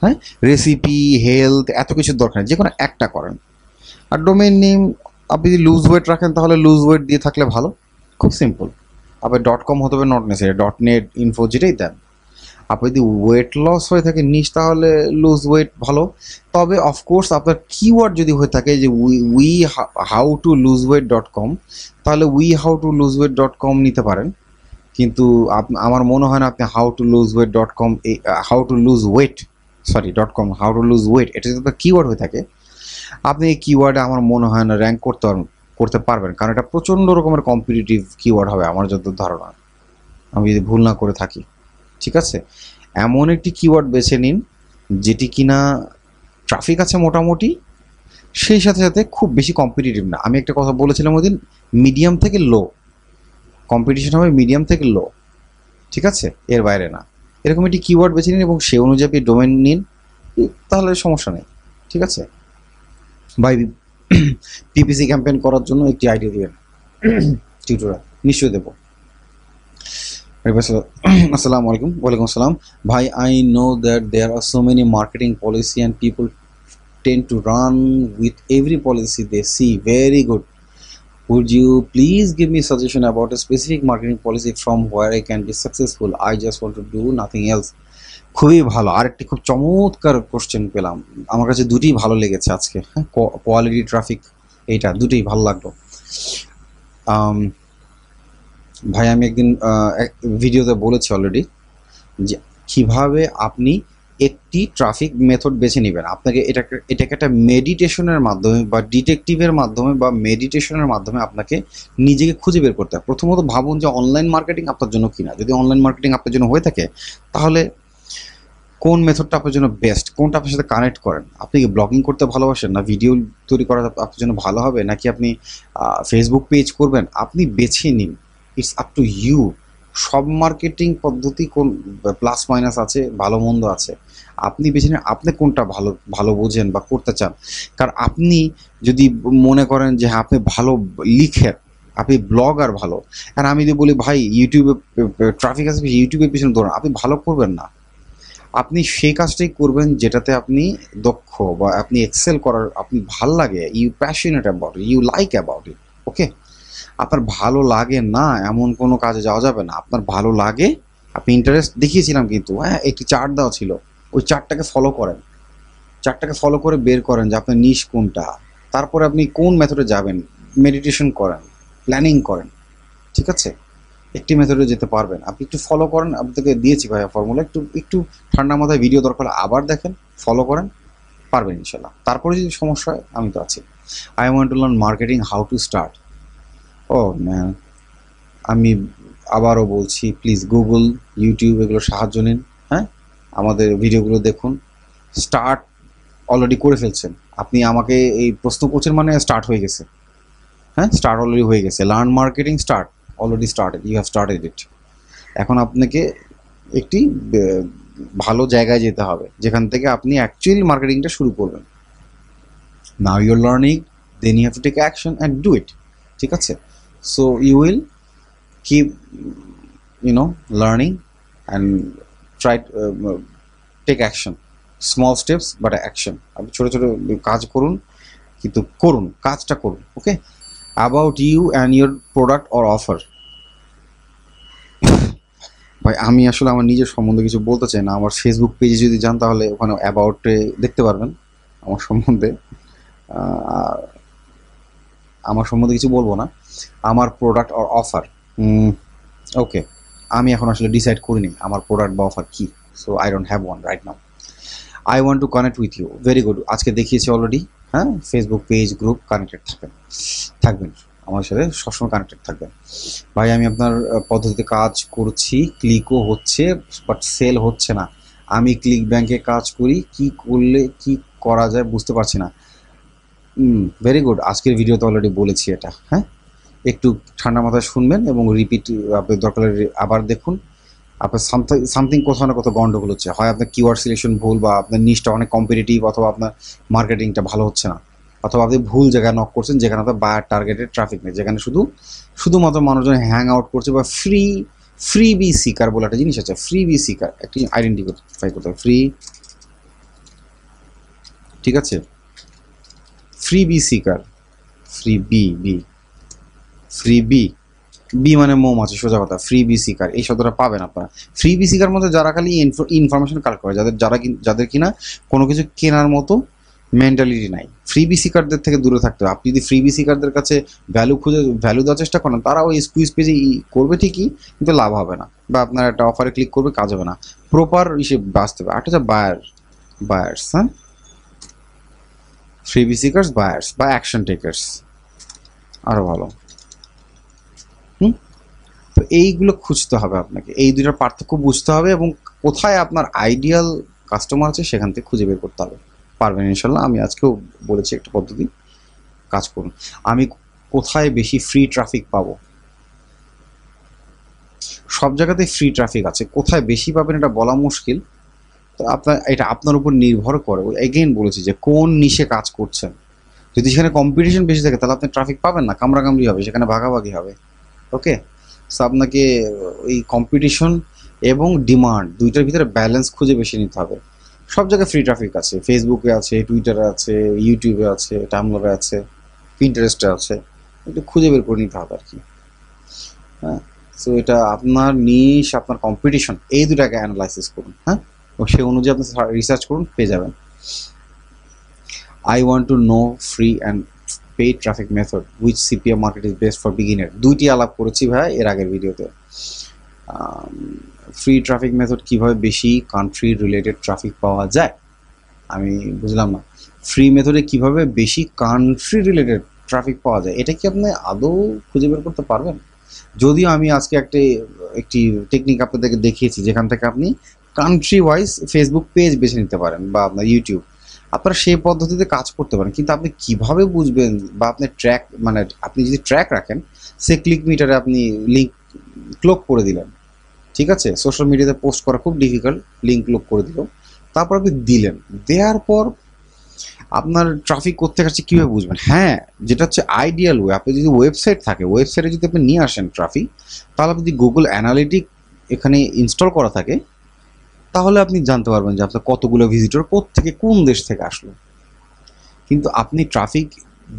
হ্যাঁ, রেসিপি, হেলথ, এত কিছুর দরকার নেই, যে কোনো একটা করেন। আর ডোমেইন নেম আপনি যদি লুজ ওয়েট রাখেন তাহলে লুজ ওয়েট দিয়ে থাকলে ভালো, খুব সিম্পল। আবার .com হতে হবে, নট নেসেসারি, .net ইনফো যেটাই দেন। আপনি যদি ওয়েট লস হয়ে থাকে নিশ, তাহলে লুজ ওয়েট ভালো। তবে অফকোর্স আপনার কিওয়ার্ড যদি হয়ে থাকে যে how-to-lose-weight.com, তাহলে how-to-lose-weight.com নিতে পারেন। কিন্তু আমার মনে হয় না আপনি how-to-lose-weight.com how-to-lose-weight এটা যদি আপনার কিওয়ার্ড হয়ে থাকে, আপনি এই কিওয়ার্ডে আমার মনে হয় না র্যাঙ্ক করতে পারবেন, কারণ এটা প্রচণ্ড রকমের কম্পিটিটিভ কিওয়ার্ড হবে আমার যত ধারণা, আমি যদি ভুল না করে থাকি। ঠিক আছে, এমন একটি কিওয়ার্ড বেছে নিন যেটি কিনা ট্রাফিক আছে মোটামুটি, সেই সাথে সাথে খুব বেশি কম্পিটিটিভ না। আমি একটা কথা বলেছিলাম ওই দিন, মিডিয়াম থেকে লো কম্পিটিশন হবে, মিডিয়াম থেকে লো, ঠিক আছে, এর বাইরে না। এরকম একটি কিওয়ার্ড বেছে নিন এবং সে অনুযায়ী আপনি ডোমেন নিন, তাহলে সমস্যা নেই, ঠিক আছে। ভাই পিপিসি ক্যাম্পেইন করার জন্য একটি আইডিয়া দিবেন, টিউটোরিয়াল নিশ্চয়ই দেবো। আসসালামু আলাইকুম। ওয়ালাইকুম আসসালাম। ভাই, I know that there are so many marketing policy and people tend to run with every policy they see. Very good. Would you please give me suggestion about a specific marketing policy from where I can be successful? I just want to do nothing else. খুবই ভালো, আরেকটি খুব চমৎকার question পেলাম, আমার কাছে দুটিই ভালো লেগেছে আজকে। হ্যাঁ, কোয়ালিটি ট্রাফিক, এইটা দুটোই ভালো লাগলো। ভাই, আমি একদিন ভিডিওতে বলেছি অলরেডি যে কীভাবে আপনি একটি ট্রাফিক মেথড বেছে নেবেন। আপনাকে এটাকে একটা মেডিটেশনের মাধ্যমে বা ডিটেকটিভের মাধ্যমে বা মেডিটেশনের মাধ্যমে আপনাকে নিজেকে খুঁজে বের করতে হবে। প্রথমত ভাবুন যে অনলাইন মার্কেটিং আপনার জন্য কিনা। যদি অনলাইন মার্কেটিং আপনার জন্য হয়ে থাকে, তাহলে কোন মেথডটা আপনার জন্য বেস্ট, কোনটা আপনার সাথে কানেক্ট করেন। আপনি কি ব্লগিং করতে ভালোবাসেন, না ভিডিও তৈরি করা আপনার জন্য ভালো হবে, নাকি আপনি ফেসবুক পেজ করবেন, আপনি বেছে নিন। It's up to you. সব মার্কেটিং পদ্ধতি কোন প্লাস মাইনাস আছে, ভালো মন্দ আছে, আপনি বেছে নিন আপনি কোনটা ভালো বোঝেন বা করতে চান। কারণ আপনি যদি মনে করেন যে হ্যাঁ আপনি ভালো লিখেন, আপনি ব্লগার ভালো, আর আমি যদি বলি ভাই ইউটিউবে ট্রাফিক আছে, ইউটিউবের পিছনে দৌড়ান, আপনি ভালো করবেন না। আপনি সেই কাজটাই করবেন যেটাতে আপনি দক্ষ বা আপনি এক্সেল করার আপনি ভাল লাগে, you passionate about it, you like about it. Okay, আপনার ভালো লাগে না এমন কোনো কাজে যাওয়া যাবে না। আপনার ভালো লাগে, আপনি ইন্টারেস্ট দেখিয়েছিলাম কিন্তু, হ্যাঁ একটি চার্ট দেওয়া ছিল, ওই চার্টটাকে ফলো করেন, চার্টটাকে ফলো করে বের করেন যে আপনার নিশ কোনটা, তারপরে আপনি কোন মেথডে যাবেন, মেডিটেশন করেন, প্ল্যানিং করেন, ঠিক আছে, একটি মেথডে যেতে পারবেন। আপনি একটু ফলো করেন, আপনাকে দিয়েছি ভাইয়া ফর্মুলা, একটু ঠান্ডা মাথায় ভিডিও দরকার হলে আবার দেখেন, ফলো করেন, পারবেন ইনশাল্লাহ। তারপরে যদি সমস্যা হয় আমি তো আছি। I want to learn marketing, how to start. Oh man, আমি আবারও বলছি, প্লিজ গুগল, ইউটিউব এগুলো সাহায্য নিন। হ্যাঁ, আমাদের ভিডিওগুলো দেখুন। স্টার্ট অলরেডি করে ফেলছেন আপনি, আমাকে এই প্রশ্ন করছেন মানে স্টার্ট হয়ে গেছে। হ্যাঁ, স্টার্ট অলরেডি হয়ে গেছে। Learn marketing, start, already started, you have started it. এখন আপনাকে একটি ভালো জায়গায় যেতে হবে যেখান থেকে আপনি অ্যাকচুয়ালি মার্কেটিংটা শুরু করবেন। Now your learning, then you have to take action and do it, ঠিক আছে। So you will keep learning and try take action, small steps but action. আপনি ছোটো ছোটো কাজ করুন, কিন্তু করুন, কাজটা করুন। Okay, about you and your product or offer. ভাই, আমি আসলে আমার নিজের সম্বন্ধে কিছু বলতে চাই না। আমার ফেসবুক পেজে যদি যান তাহলে ওখানে অ্যাবাউটে দেখতে পারবেন আমার সম্বন্ধে। আমার সম্বন্ধে কিছু বলবো না, আমার প্রোডাক্ট অর অফার। ওকে, আমি এখন আসলে ডিসাইড করিনি আমার প্রোডাক্ট বা অফার কী। So I don't have one right now. I want to connect with you. Very good, আজকে দেখিয়েছি অলরেডি। হ্যাঁ, ফেসবুক পেজ, গ্রুপ, কানেক্টেড থাকবেন আমার সাথে, সবসময় কানেক্টেড থাকবেন। ভাই, আমি আপনার পদ্ধতিতে কাজ করছি, ক্লিকও হচ্ছে, বাট সেল হচ্ছে না। আমি ক্লিক ব্যাংকে কাজ করি, কি করলে কি করা যায় বুঝতে পারছি না। ভেরি গুড, আজকের ভিডিওতে অলরেডি বলেছি এটা। হ্যাঁ, একটু ঠান্ডা মাথায় শুনবেন এবং রিপিট, আপনি দরকার আবার দেখুন। আপনার সামথিং কোথাও না কোথাও গন্ডগোল হচ্ছে, হয় আপনার কিওয়ার্ড সিলেকশন ভুল, বা আপনার নিশটা অনেক কম্পিটিটিভ, অথবা আপনার মার্কেটিংটা ভালো হচ্ছে না, অথবা আপনি ভুল জায়গায় নক করছেন, যেখানে আপনার বায়ার টার্গেটেড ট্রাফিক নেই, যেখানে শুধুমাত্র মানুষজন হ্যাং আউট করছে, বা ফ্রি বি সিকার বলে একটা জিনিস আছে। ফ্রি বি সিকার একটি আইডেন্টিফাই করতে হবে। ঠিক আছে, free bee seeker, free bee মানে মৌমাছি, সোজা কথা। ফ্রি বি সিকার এই শব্দটা পাবেন আপনারা। ফ্রি বি সিকার মধ্যে যারা খালি ইনফরমেশন কালেক্ট করে, যাদের কিনা কোনো কিছু কেনার মতো মেন্টালিটি নাই, ফ্রি বি সিকারদের থেকে দূরে থাকতে হবে। আপনি যদি ফ্রি বি সিকারদের কাছে ভ্যালু দেওয়ার চেষ্টা করেন, তারা ওই স্কুইজ পেজে করবে ঠিকই, কিন্তু লাভ হবে না, বা আপনার একটা অফারে ক্লিক করবে, কাজ হবে না। প্রপার হিসেবে বাঁচতে হবে। একটা হচ্ছে বায়ার্স, হ্যাঁ, ফ্রি বি সিকার্স, বায়ার্স বা অ্যাকশন টেকার্স, আরও ভালো। তো এইগুলো খুঁজতে হবে আপনাকে, এই দুটার পার্থক্য বুঝতে হবে, এবং কোথায় আপনার আইডিয়াল কাস্টমার আছে সেখান থেকে খুঁজে বের করতে হবে। পারবেন ইনশাল্লাহ। আমি আজকেও বলেছি একটা পদ্ধতি, কাজ করুন। আমি কোথায় বেশি ফ্রি ট্রাফিক পাবো? সব জায়গাতেই ফ্রি ট্রাফিক আছে, কোথায় বেশি পাবেন এটা বলা মুশকিল। তো এটা আপনার উপর নির্ভর করে। এগেইন বলেছি যে কোন নিশে কাজ করছেন। যদি সেখানে কম্পিটিশন বেশি থাকে তাহলে আপনি ট্রাফিক পাবেন না, কামড়াকামড়ি হবে, সেখানে ভাগাভাগি হবে। ওকে, সো আপনাকে ওই কম্পিটিশন এবং ডিমান্ড দুইটার ভিতরে ব্যালেন্স খুঁজে বেশি নিতে হবে। সব জায়গায় ফ্রি ট্রাফিক আছে, ফেসবুকে আছে, টুইটারে আছে, ইউটিউবে আছে, টামলারে আছে, পিন্টারেস্টে আছে, একটু খুঁজে বের করে নিতে হবে আর কি। হ্যাঁ, সো এটা আপনার নিশ, আপনার কম্পিটিশন, এই দুটাকে অ্যানালাইসিস করুন। হ্যাঁ, এবং সেই অনুযায়ী আপনি রিসার্চ করুন, পেয়ে যাবেন। I want to know free and paid traffic method which CPM market is best for beginner। দুইটি আলাপ করেছি ভাই এর আগের ভিডিওতে। ফ্রি ট্রাফিক মেথড কিভাবে বেশি কান্ট্রি রিলেটেড ট্রাফিক পাওয়া যায়, আমি বুঝলাম না। ফ্রি মেথডে কিভাবে বেশি কান্ট্রি রিলেটেড ট্রাফিক পাওয়া যায়, এটা কি আপনি আদৌ খুঁজে বের করতে পারবেন? যদিও আমি আজকে একটি টেকনিক আপনাদেরকে দেখিয়েছি যেখান থেকে আপনি কান্ট্রি ওয়াইজ ফেসবুক পেজ বেছে নিতে পারেন বা আপনার ইউটিউব, আপনারা সেই পদ্ধতিতে কাজ করতে পারেন। কিন্তু আপনি কিভাবে বুঝবেন, বা আপনি ট্র্যাক, মানে আপনি যদি ট্র্যাক রাখেন, সে ক্লিক মিটারে আপনি লিঙ্ক ক্লোক করে দিলেন, ঠিক আছে, সোশ্যাল মিডিয়াতে পোস্ট করা খুব ডিফিকাল্ট, লিঙ্ক ক্লোক করে দিল, তারপর আপনি দিলেন, দেওয়ার পর আপনার ট্রাফিক কোথেকে আসছে কীভাবে বুঝবেন? হ্যাঁ, যেটা হচ্ছে আইডিয়াল ওয়ে, আপনি যদি ওয়েবসাইট থাকে, ওয়েবসাইটে যদি আপনি নিয়ে আসেন ট্রাফিক, তাহলে আপনি যদি গুগল অ্যানালিটিক এখানে ইনস্টল করা থাকে, তাহলে আপনি জানতে পারবেন যে আপনার কতগুলো ভিজিটর কোত্থেকে, কোন দেশ থেকে আসলো। কিন্তু আপনি ট্রাফিক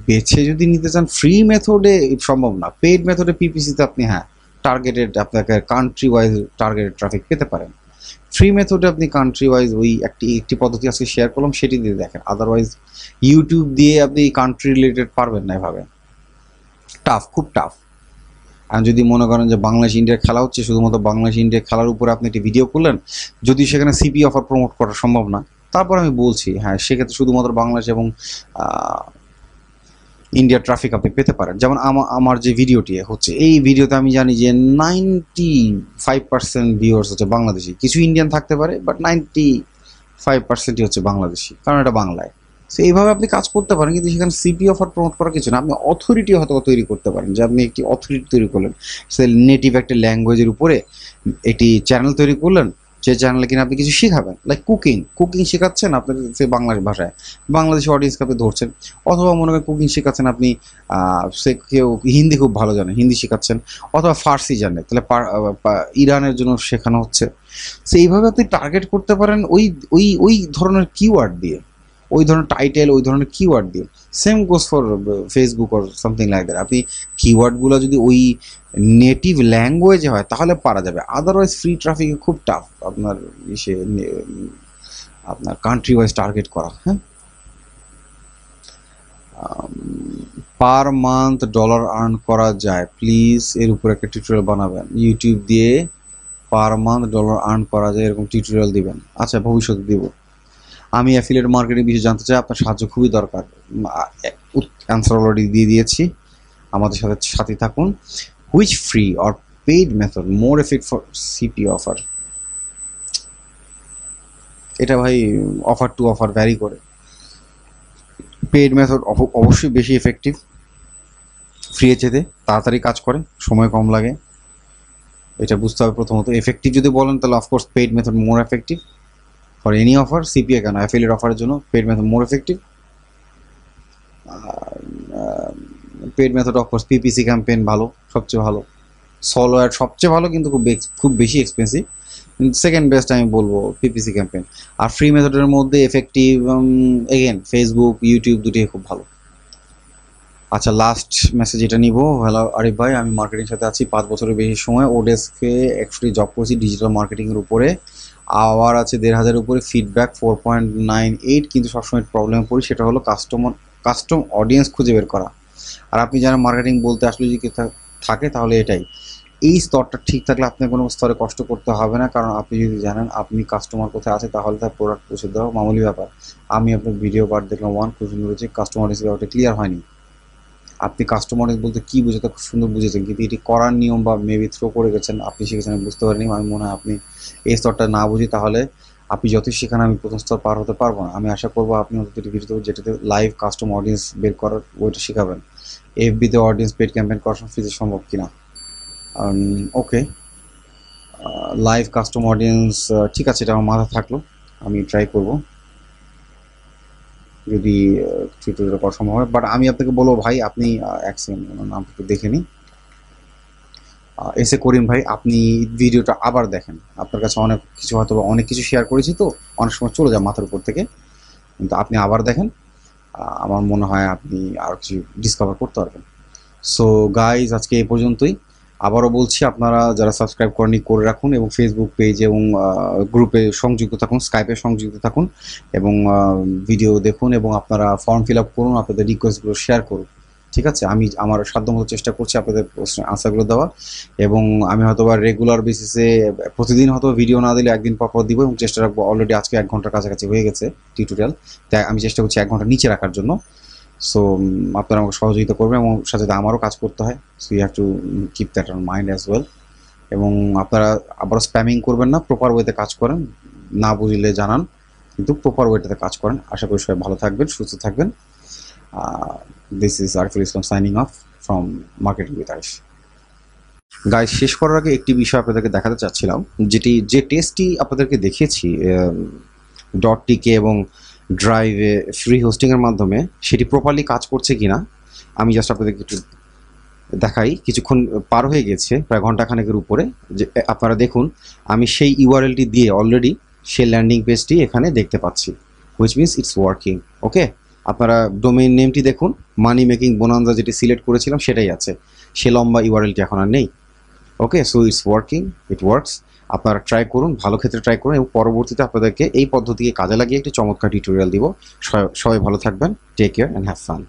বেছে যদি নিতে চান, ফ্রি মেথডে সম্ভব না। পেইড মেথডে পিপিসিতে আপনি টার্গেটেড, আপনাকে কান্ট্রি ওয়াইজ টার্গেটেড ট্রাফিক পেতে পারেন। ফ্রি মেথডে আপনি কান্ট্রি ওয়াইজ ওই একটি পদ্ধতি আজকে শেয়ার করলাম, সেটি দিয়ে দেখেন। আদারওয়াইজ ইউটিউব দিয়ে আপনি কান্ট্রি রিলেটেড পারবেন না, এভাবে টাফ, খুব টাফ। আর যদি মনে করেন যে বাংলাদেশ ইন্ডিয়ার খেলা হচ্ছে, শুধুমাত্র বাংলাদেশ ইন্ডিয়ার খেলার উপরে আপনি একটি ভিডিও করলেন, যদি সেখানে সিপি অফার প্রমোট করা সম্ভব না, তারপর আমি বলছি হ্যাঁ, সেক্ষেত্রে শুধুমাত্র বাংলাদেশ এবং ইন্ডিয়ার ট্রাফিক আপনি পেতে পারেন। যেমন আমার যে ভিডিওটি হচ্ছে, এই ভিডিওতে আমি জানি যে 95% ভিউয়ার্স হচ্ছে বাংলাদেশি, কিছু ইন্ডিয়ান থাকতে পারে, বাট 95%ই হচ্ছে বাংলাদেশি, কারণ এটা বাংলায়। সো এইভাবে আপনি কাজ করতে পারেন, কিন্তু সেখানে সিপি অফার প্রমোট করার কিছু না। আপনি অথরিটি হয়তো তৈরি করতে পারেন, যে আপনি একটি অথরিটি তৈরি করলেন, সে নেটিভ একটা ল্যাঙ্গুয়েজের উপরে একটি চ্যানেল তৈরি করলেন, যে চ্যানেলে কিনা আপনি কিছু শেখাবেন, লাইক কুকিং শেখাচ্ছেন আপনার সে বাংলা ভাষায়, বাংলাদেশি অডিয়েন্সকে আপনি ধরছেন। অথবা মনে করেন কুকিং শেখাচ্ছেন আপনি, সে কেউ হিন্দি খুব ভালো জানে, হিন্দি শেখাচ্ছেন, অথবা ফার্সি জানে, তাহলে ইরানের জন্য শেখানো হচ্ছে। সো এইভাবে আপনি টার্গেট করতে পারেন ওই ওই ওই ধরনের কিওয়ার্ড দিয়ে, ওই ধরনের টাইটেল, ওই ধরনের কিওয়ার্ড দিয়ে। Same goes for Facebook or something like that. আপনি কিওয়ার্ডগুলো যদি ওই নেটিভ ল্যাঙ্গুয়েজে হয় তাহলে পারা যাবে, আদারওয়াইজ ফ্রি ট্রাফিকে খুব টাফ আপনার আপনার কান্ট্রি ওয়াইজ টার্গেট করা। হ্যাঁ, পার মান্থ ডলার আর্ন করা যায়, প্লিজ এর উপর একটা টিউটোরিয়াল বানাবেন। ইউটিউব দিয়ে পার মান্থ ডলার আর্ন করা যায় এরকম টিউটোরিয়াল দিবেন। আচ্ছা, ভবিষ্যতে দিব। আমি অ্যাফিলিয়েট মার্কেটিং বিষয়ে জানতে চাই, আপনার সাহায্য খুবই দরকার। অ্যান্সার অলরেডি দিয়ে দিয়েছি, আমাদের সাথে থাকুন। Which free or paid method more effect for CP offer? এটা ভাই অফার টু অফার ভ্যারি করে। পেইড মেথড অবশ্যই বেশি এফেক্টিভ, ফ্রি এর চেয়ে তাড়াতাড়ি কাজ করে, সময় কম লাগে, এটা বুঝতে হবে প্রথমত। এফেক্টিভ যদি বলেন তাহলে of course paid method more effective for any offer, CPA কেন, অ্যাফিলিয়েট অফারের জন্য paid method more effective. Paid method of course PPC campaign ভালো, সবচেয়ে ভালো। সলো অ্যাড সবচেয়ে ভালো, কিন্তু খুব বেশি এক্সপেন্সিভ। সেকেন্ড বেস্ট আমি বলবো পিপিসি ক্যাম্পেইন। আর ফ্রি মেথডের মধ্যে এফেক্টিভ এগেন ফেসবুক, ইউটিউব দুটোই খুব ভালো। আচ্ছা, লাস্ট মেসেজ এটা নিব। হ্যালো আরিফ ভাই, আমি মার্কেটিং সাথে আছি 5 বছরের বেশি সময়, ওডেস্কে অ্যাকচুয়ালি জব করছি ডিজিটাল মার্কেটিংয়ের উপরে। আওয়ার আছে 1,500-এর উপরে, ফিডব্যাক 4.98, কিন্তু সবসময় প্রবলেমে পড়ি, সেটা হলো কাস্টম অডিয়েন্স খুঁজে বের করা। আর আপনি জানেন মার্কেটিং বলতে আসলে যদি থাকে তাহলে এটাই, এই স্তরটা ঠিক থাকলে আপনার কোনো স্তরে কষ্ট করতে হবে না, কারণ আপনি যদি জানেন আপনি কাস্টমার কোথায় আছে তাহলে তার প্রোডাক্ট পৌঁছে দেওয়া মামুলি ব্যাপার। আমি আপনার ভিডিও পার্ট দেখলাম, খুব সুন্দর হয়েছে, কাস্টমার অডিয়েন্স ব্যাপারটা ক্লিয়ার হয়নি। আপনি কাস্টমার বলতে কী বুঝেতে খুব সুন্দর বুঝেছেন, কিন্তু এটি করার নিয়ম বা মেবি থ্রো করে গেছেন, আপনি শিখেছেন, বুঝতে পারেনি। আমি মনে হয় আপনি এই স্তরটা না বুঝি তাহলে আপনি যতই শেখান আমি প্রথম স্তর পার হতে পারবো না। আমি আশা করবো আপনি অন্তত একটি ভিডিও যেটাতে লাইভ কাস্টম অডিয়েন্স বের করার ওইটা শেখাবেন। এফবিতে অডিয়েন্স পেড ক্যাম্পেইন করা ফ্রিতে সম্ভব কিনা। ওকে, লাইভ কাস্টম অডিয়েন্স, ঠিক আছে, এটা আমার মাথায় থাকলো, আমি ট্রাই করব যদি টিউটোরিয়াল করা সম্ভব হয়। বাট আমি আপনাকে বলবো ভাই, আপনি এক সেকেন্ড নামটা একটু দেখে নিন। এসে করিম ভাই, আপনি ভিডিওটা আবার দেখেন। আপনার কাছে অনেক কিছু হয়তো অনেক কিছু শেয়ার করেছি, তো অনেক সময় চলে যায় মাথার উপর থেকে, কিন্তু আপনি আবার দেখেন, আমার মনে হয় আপনি আরও কিছু ডিসকভার করতে পারবেন। সো গাইজ, আজকে এই পর্যন্তই। আবারও বলছি, আপনারা যারা সাবস্ক্রাইব করেনি করে রাখুন, এবং ফেসবুক পেজ এবং গ্রুপে সংযুক্ত থাকুন, স্কাইপে সংযুক্ত থাকুন, এবং ভিডিও দেখুন, এবং আপনারা ফর্ম ফিল আপ করুন, আপনাদের রিকোয়েস্টগুলো শেয়ার করুন। ঠিক আছে, আমি আমার সাধ্যমতো চেষ্টা করছি আপনাদের প্রশ্নের আনসারগুলো দেওয়ার, এবং আমি হয়তো বা রেগুলার বেসিসে প্রতিদিন হয়তো ভিডিও না দিলে একদিন পর পর দিব, এবং চেষ্টা রাখবো। অলরেডি আজকে 1 ঘন্টার কাছাকাছি হয়ে গেছে টিউটোরিয়াল, তাই আমি চেষ্টা করছি 1 ঘন্টা নিচে রাখার জন্য। সো আপনারা আমাকে সহযোগিতা করবেন, এবং সাথে সাথে আমারও কাজ করতে হয়। So you have to keep that on mind as well. এবং আপনারা আবারও স্প্যামিং করবেন না, প্রপার ওয়েতে কাজ করেন, না বুঝলে জানান, কিন্তু প্রপার ওয়েটাতে কাজ করেন। আশা করি সবাই ভালো থাকবেন, সুস্থ থাকবেন। This is Ariful Islam signing off from marketing with Arif. Guys, শেষ করার আগে একটি বিষয় আপনাদেরকে দেখাতে চাচ্ছিলাম, যে টেস্টটি আপনাদেরকে দেখিয়েছি ডট টিকে এবং ড্রাইভে ফ্রি হোস্টিংয়ের মাধ্যমে, সেটি প্রপারলি কাজ করছে কিনা আমি জাস্ট আপনাদেরকে একটু দেখাই। কিছুক্ষণ পার হয়ে গেছে, প্রায় ঘন্টাখানেকের উপরে, যে আপনারা দেখুন আমি সেই ইউআরএলটি দিয়ে অলরেডি সেই ল্যান্ডিং পেজটি এখানে দেখতে পাচ্ছি, হুইচ মিনস ইটস ওয়ার্কিং। ওকে, আপনারা ডোমেইন নেমটি দেখুন, মানি মেকিং বোনান্জা যেটি সিলেক্ট করেছিলাম সেটাই আছে, সে লম্বা ইউআরএলটি এখন আর নেই। Okay, so it's working, it works. আপনারা ট্রাই করুন, ভালো ক্ষেত্রে ট্রাই করুন, এবং পরবর্তীতে আপনাদেরকে এই পদ্ধতিকে কাজে লাগিয়ে একটি চমৎকার টিউটোরিয়াল দিব। সবাই ভালো থাকবেন, take care and have fun.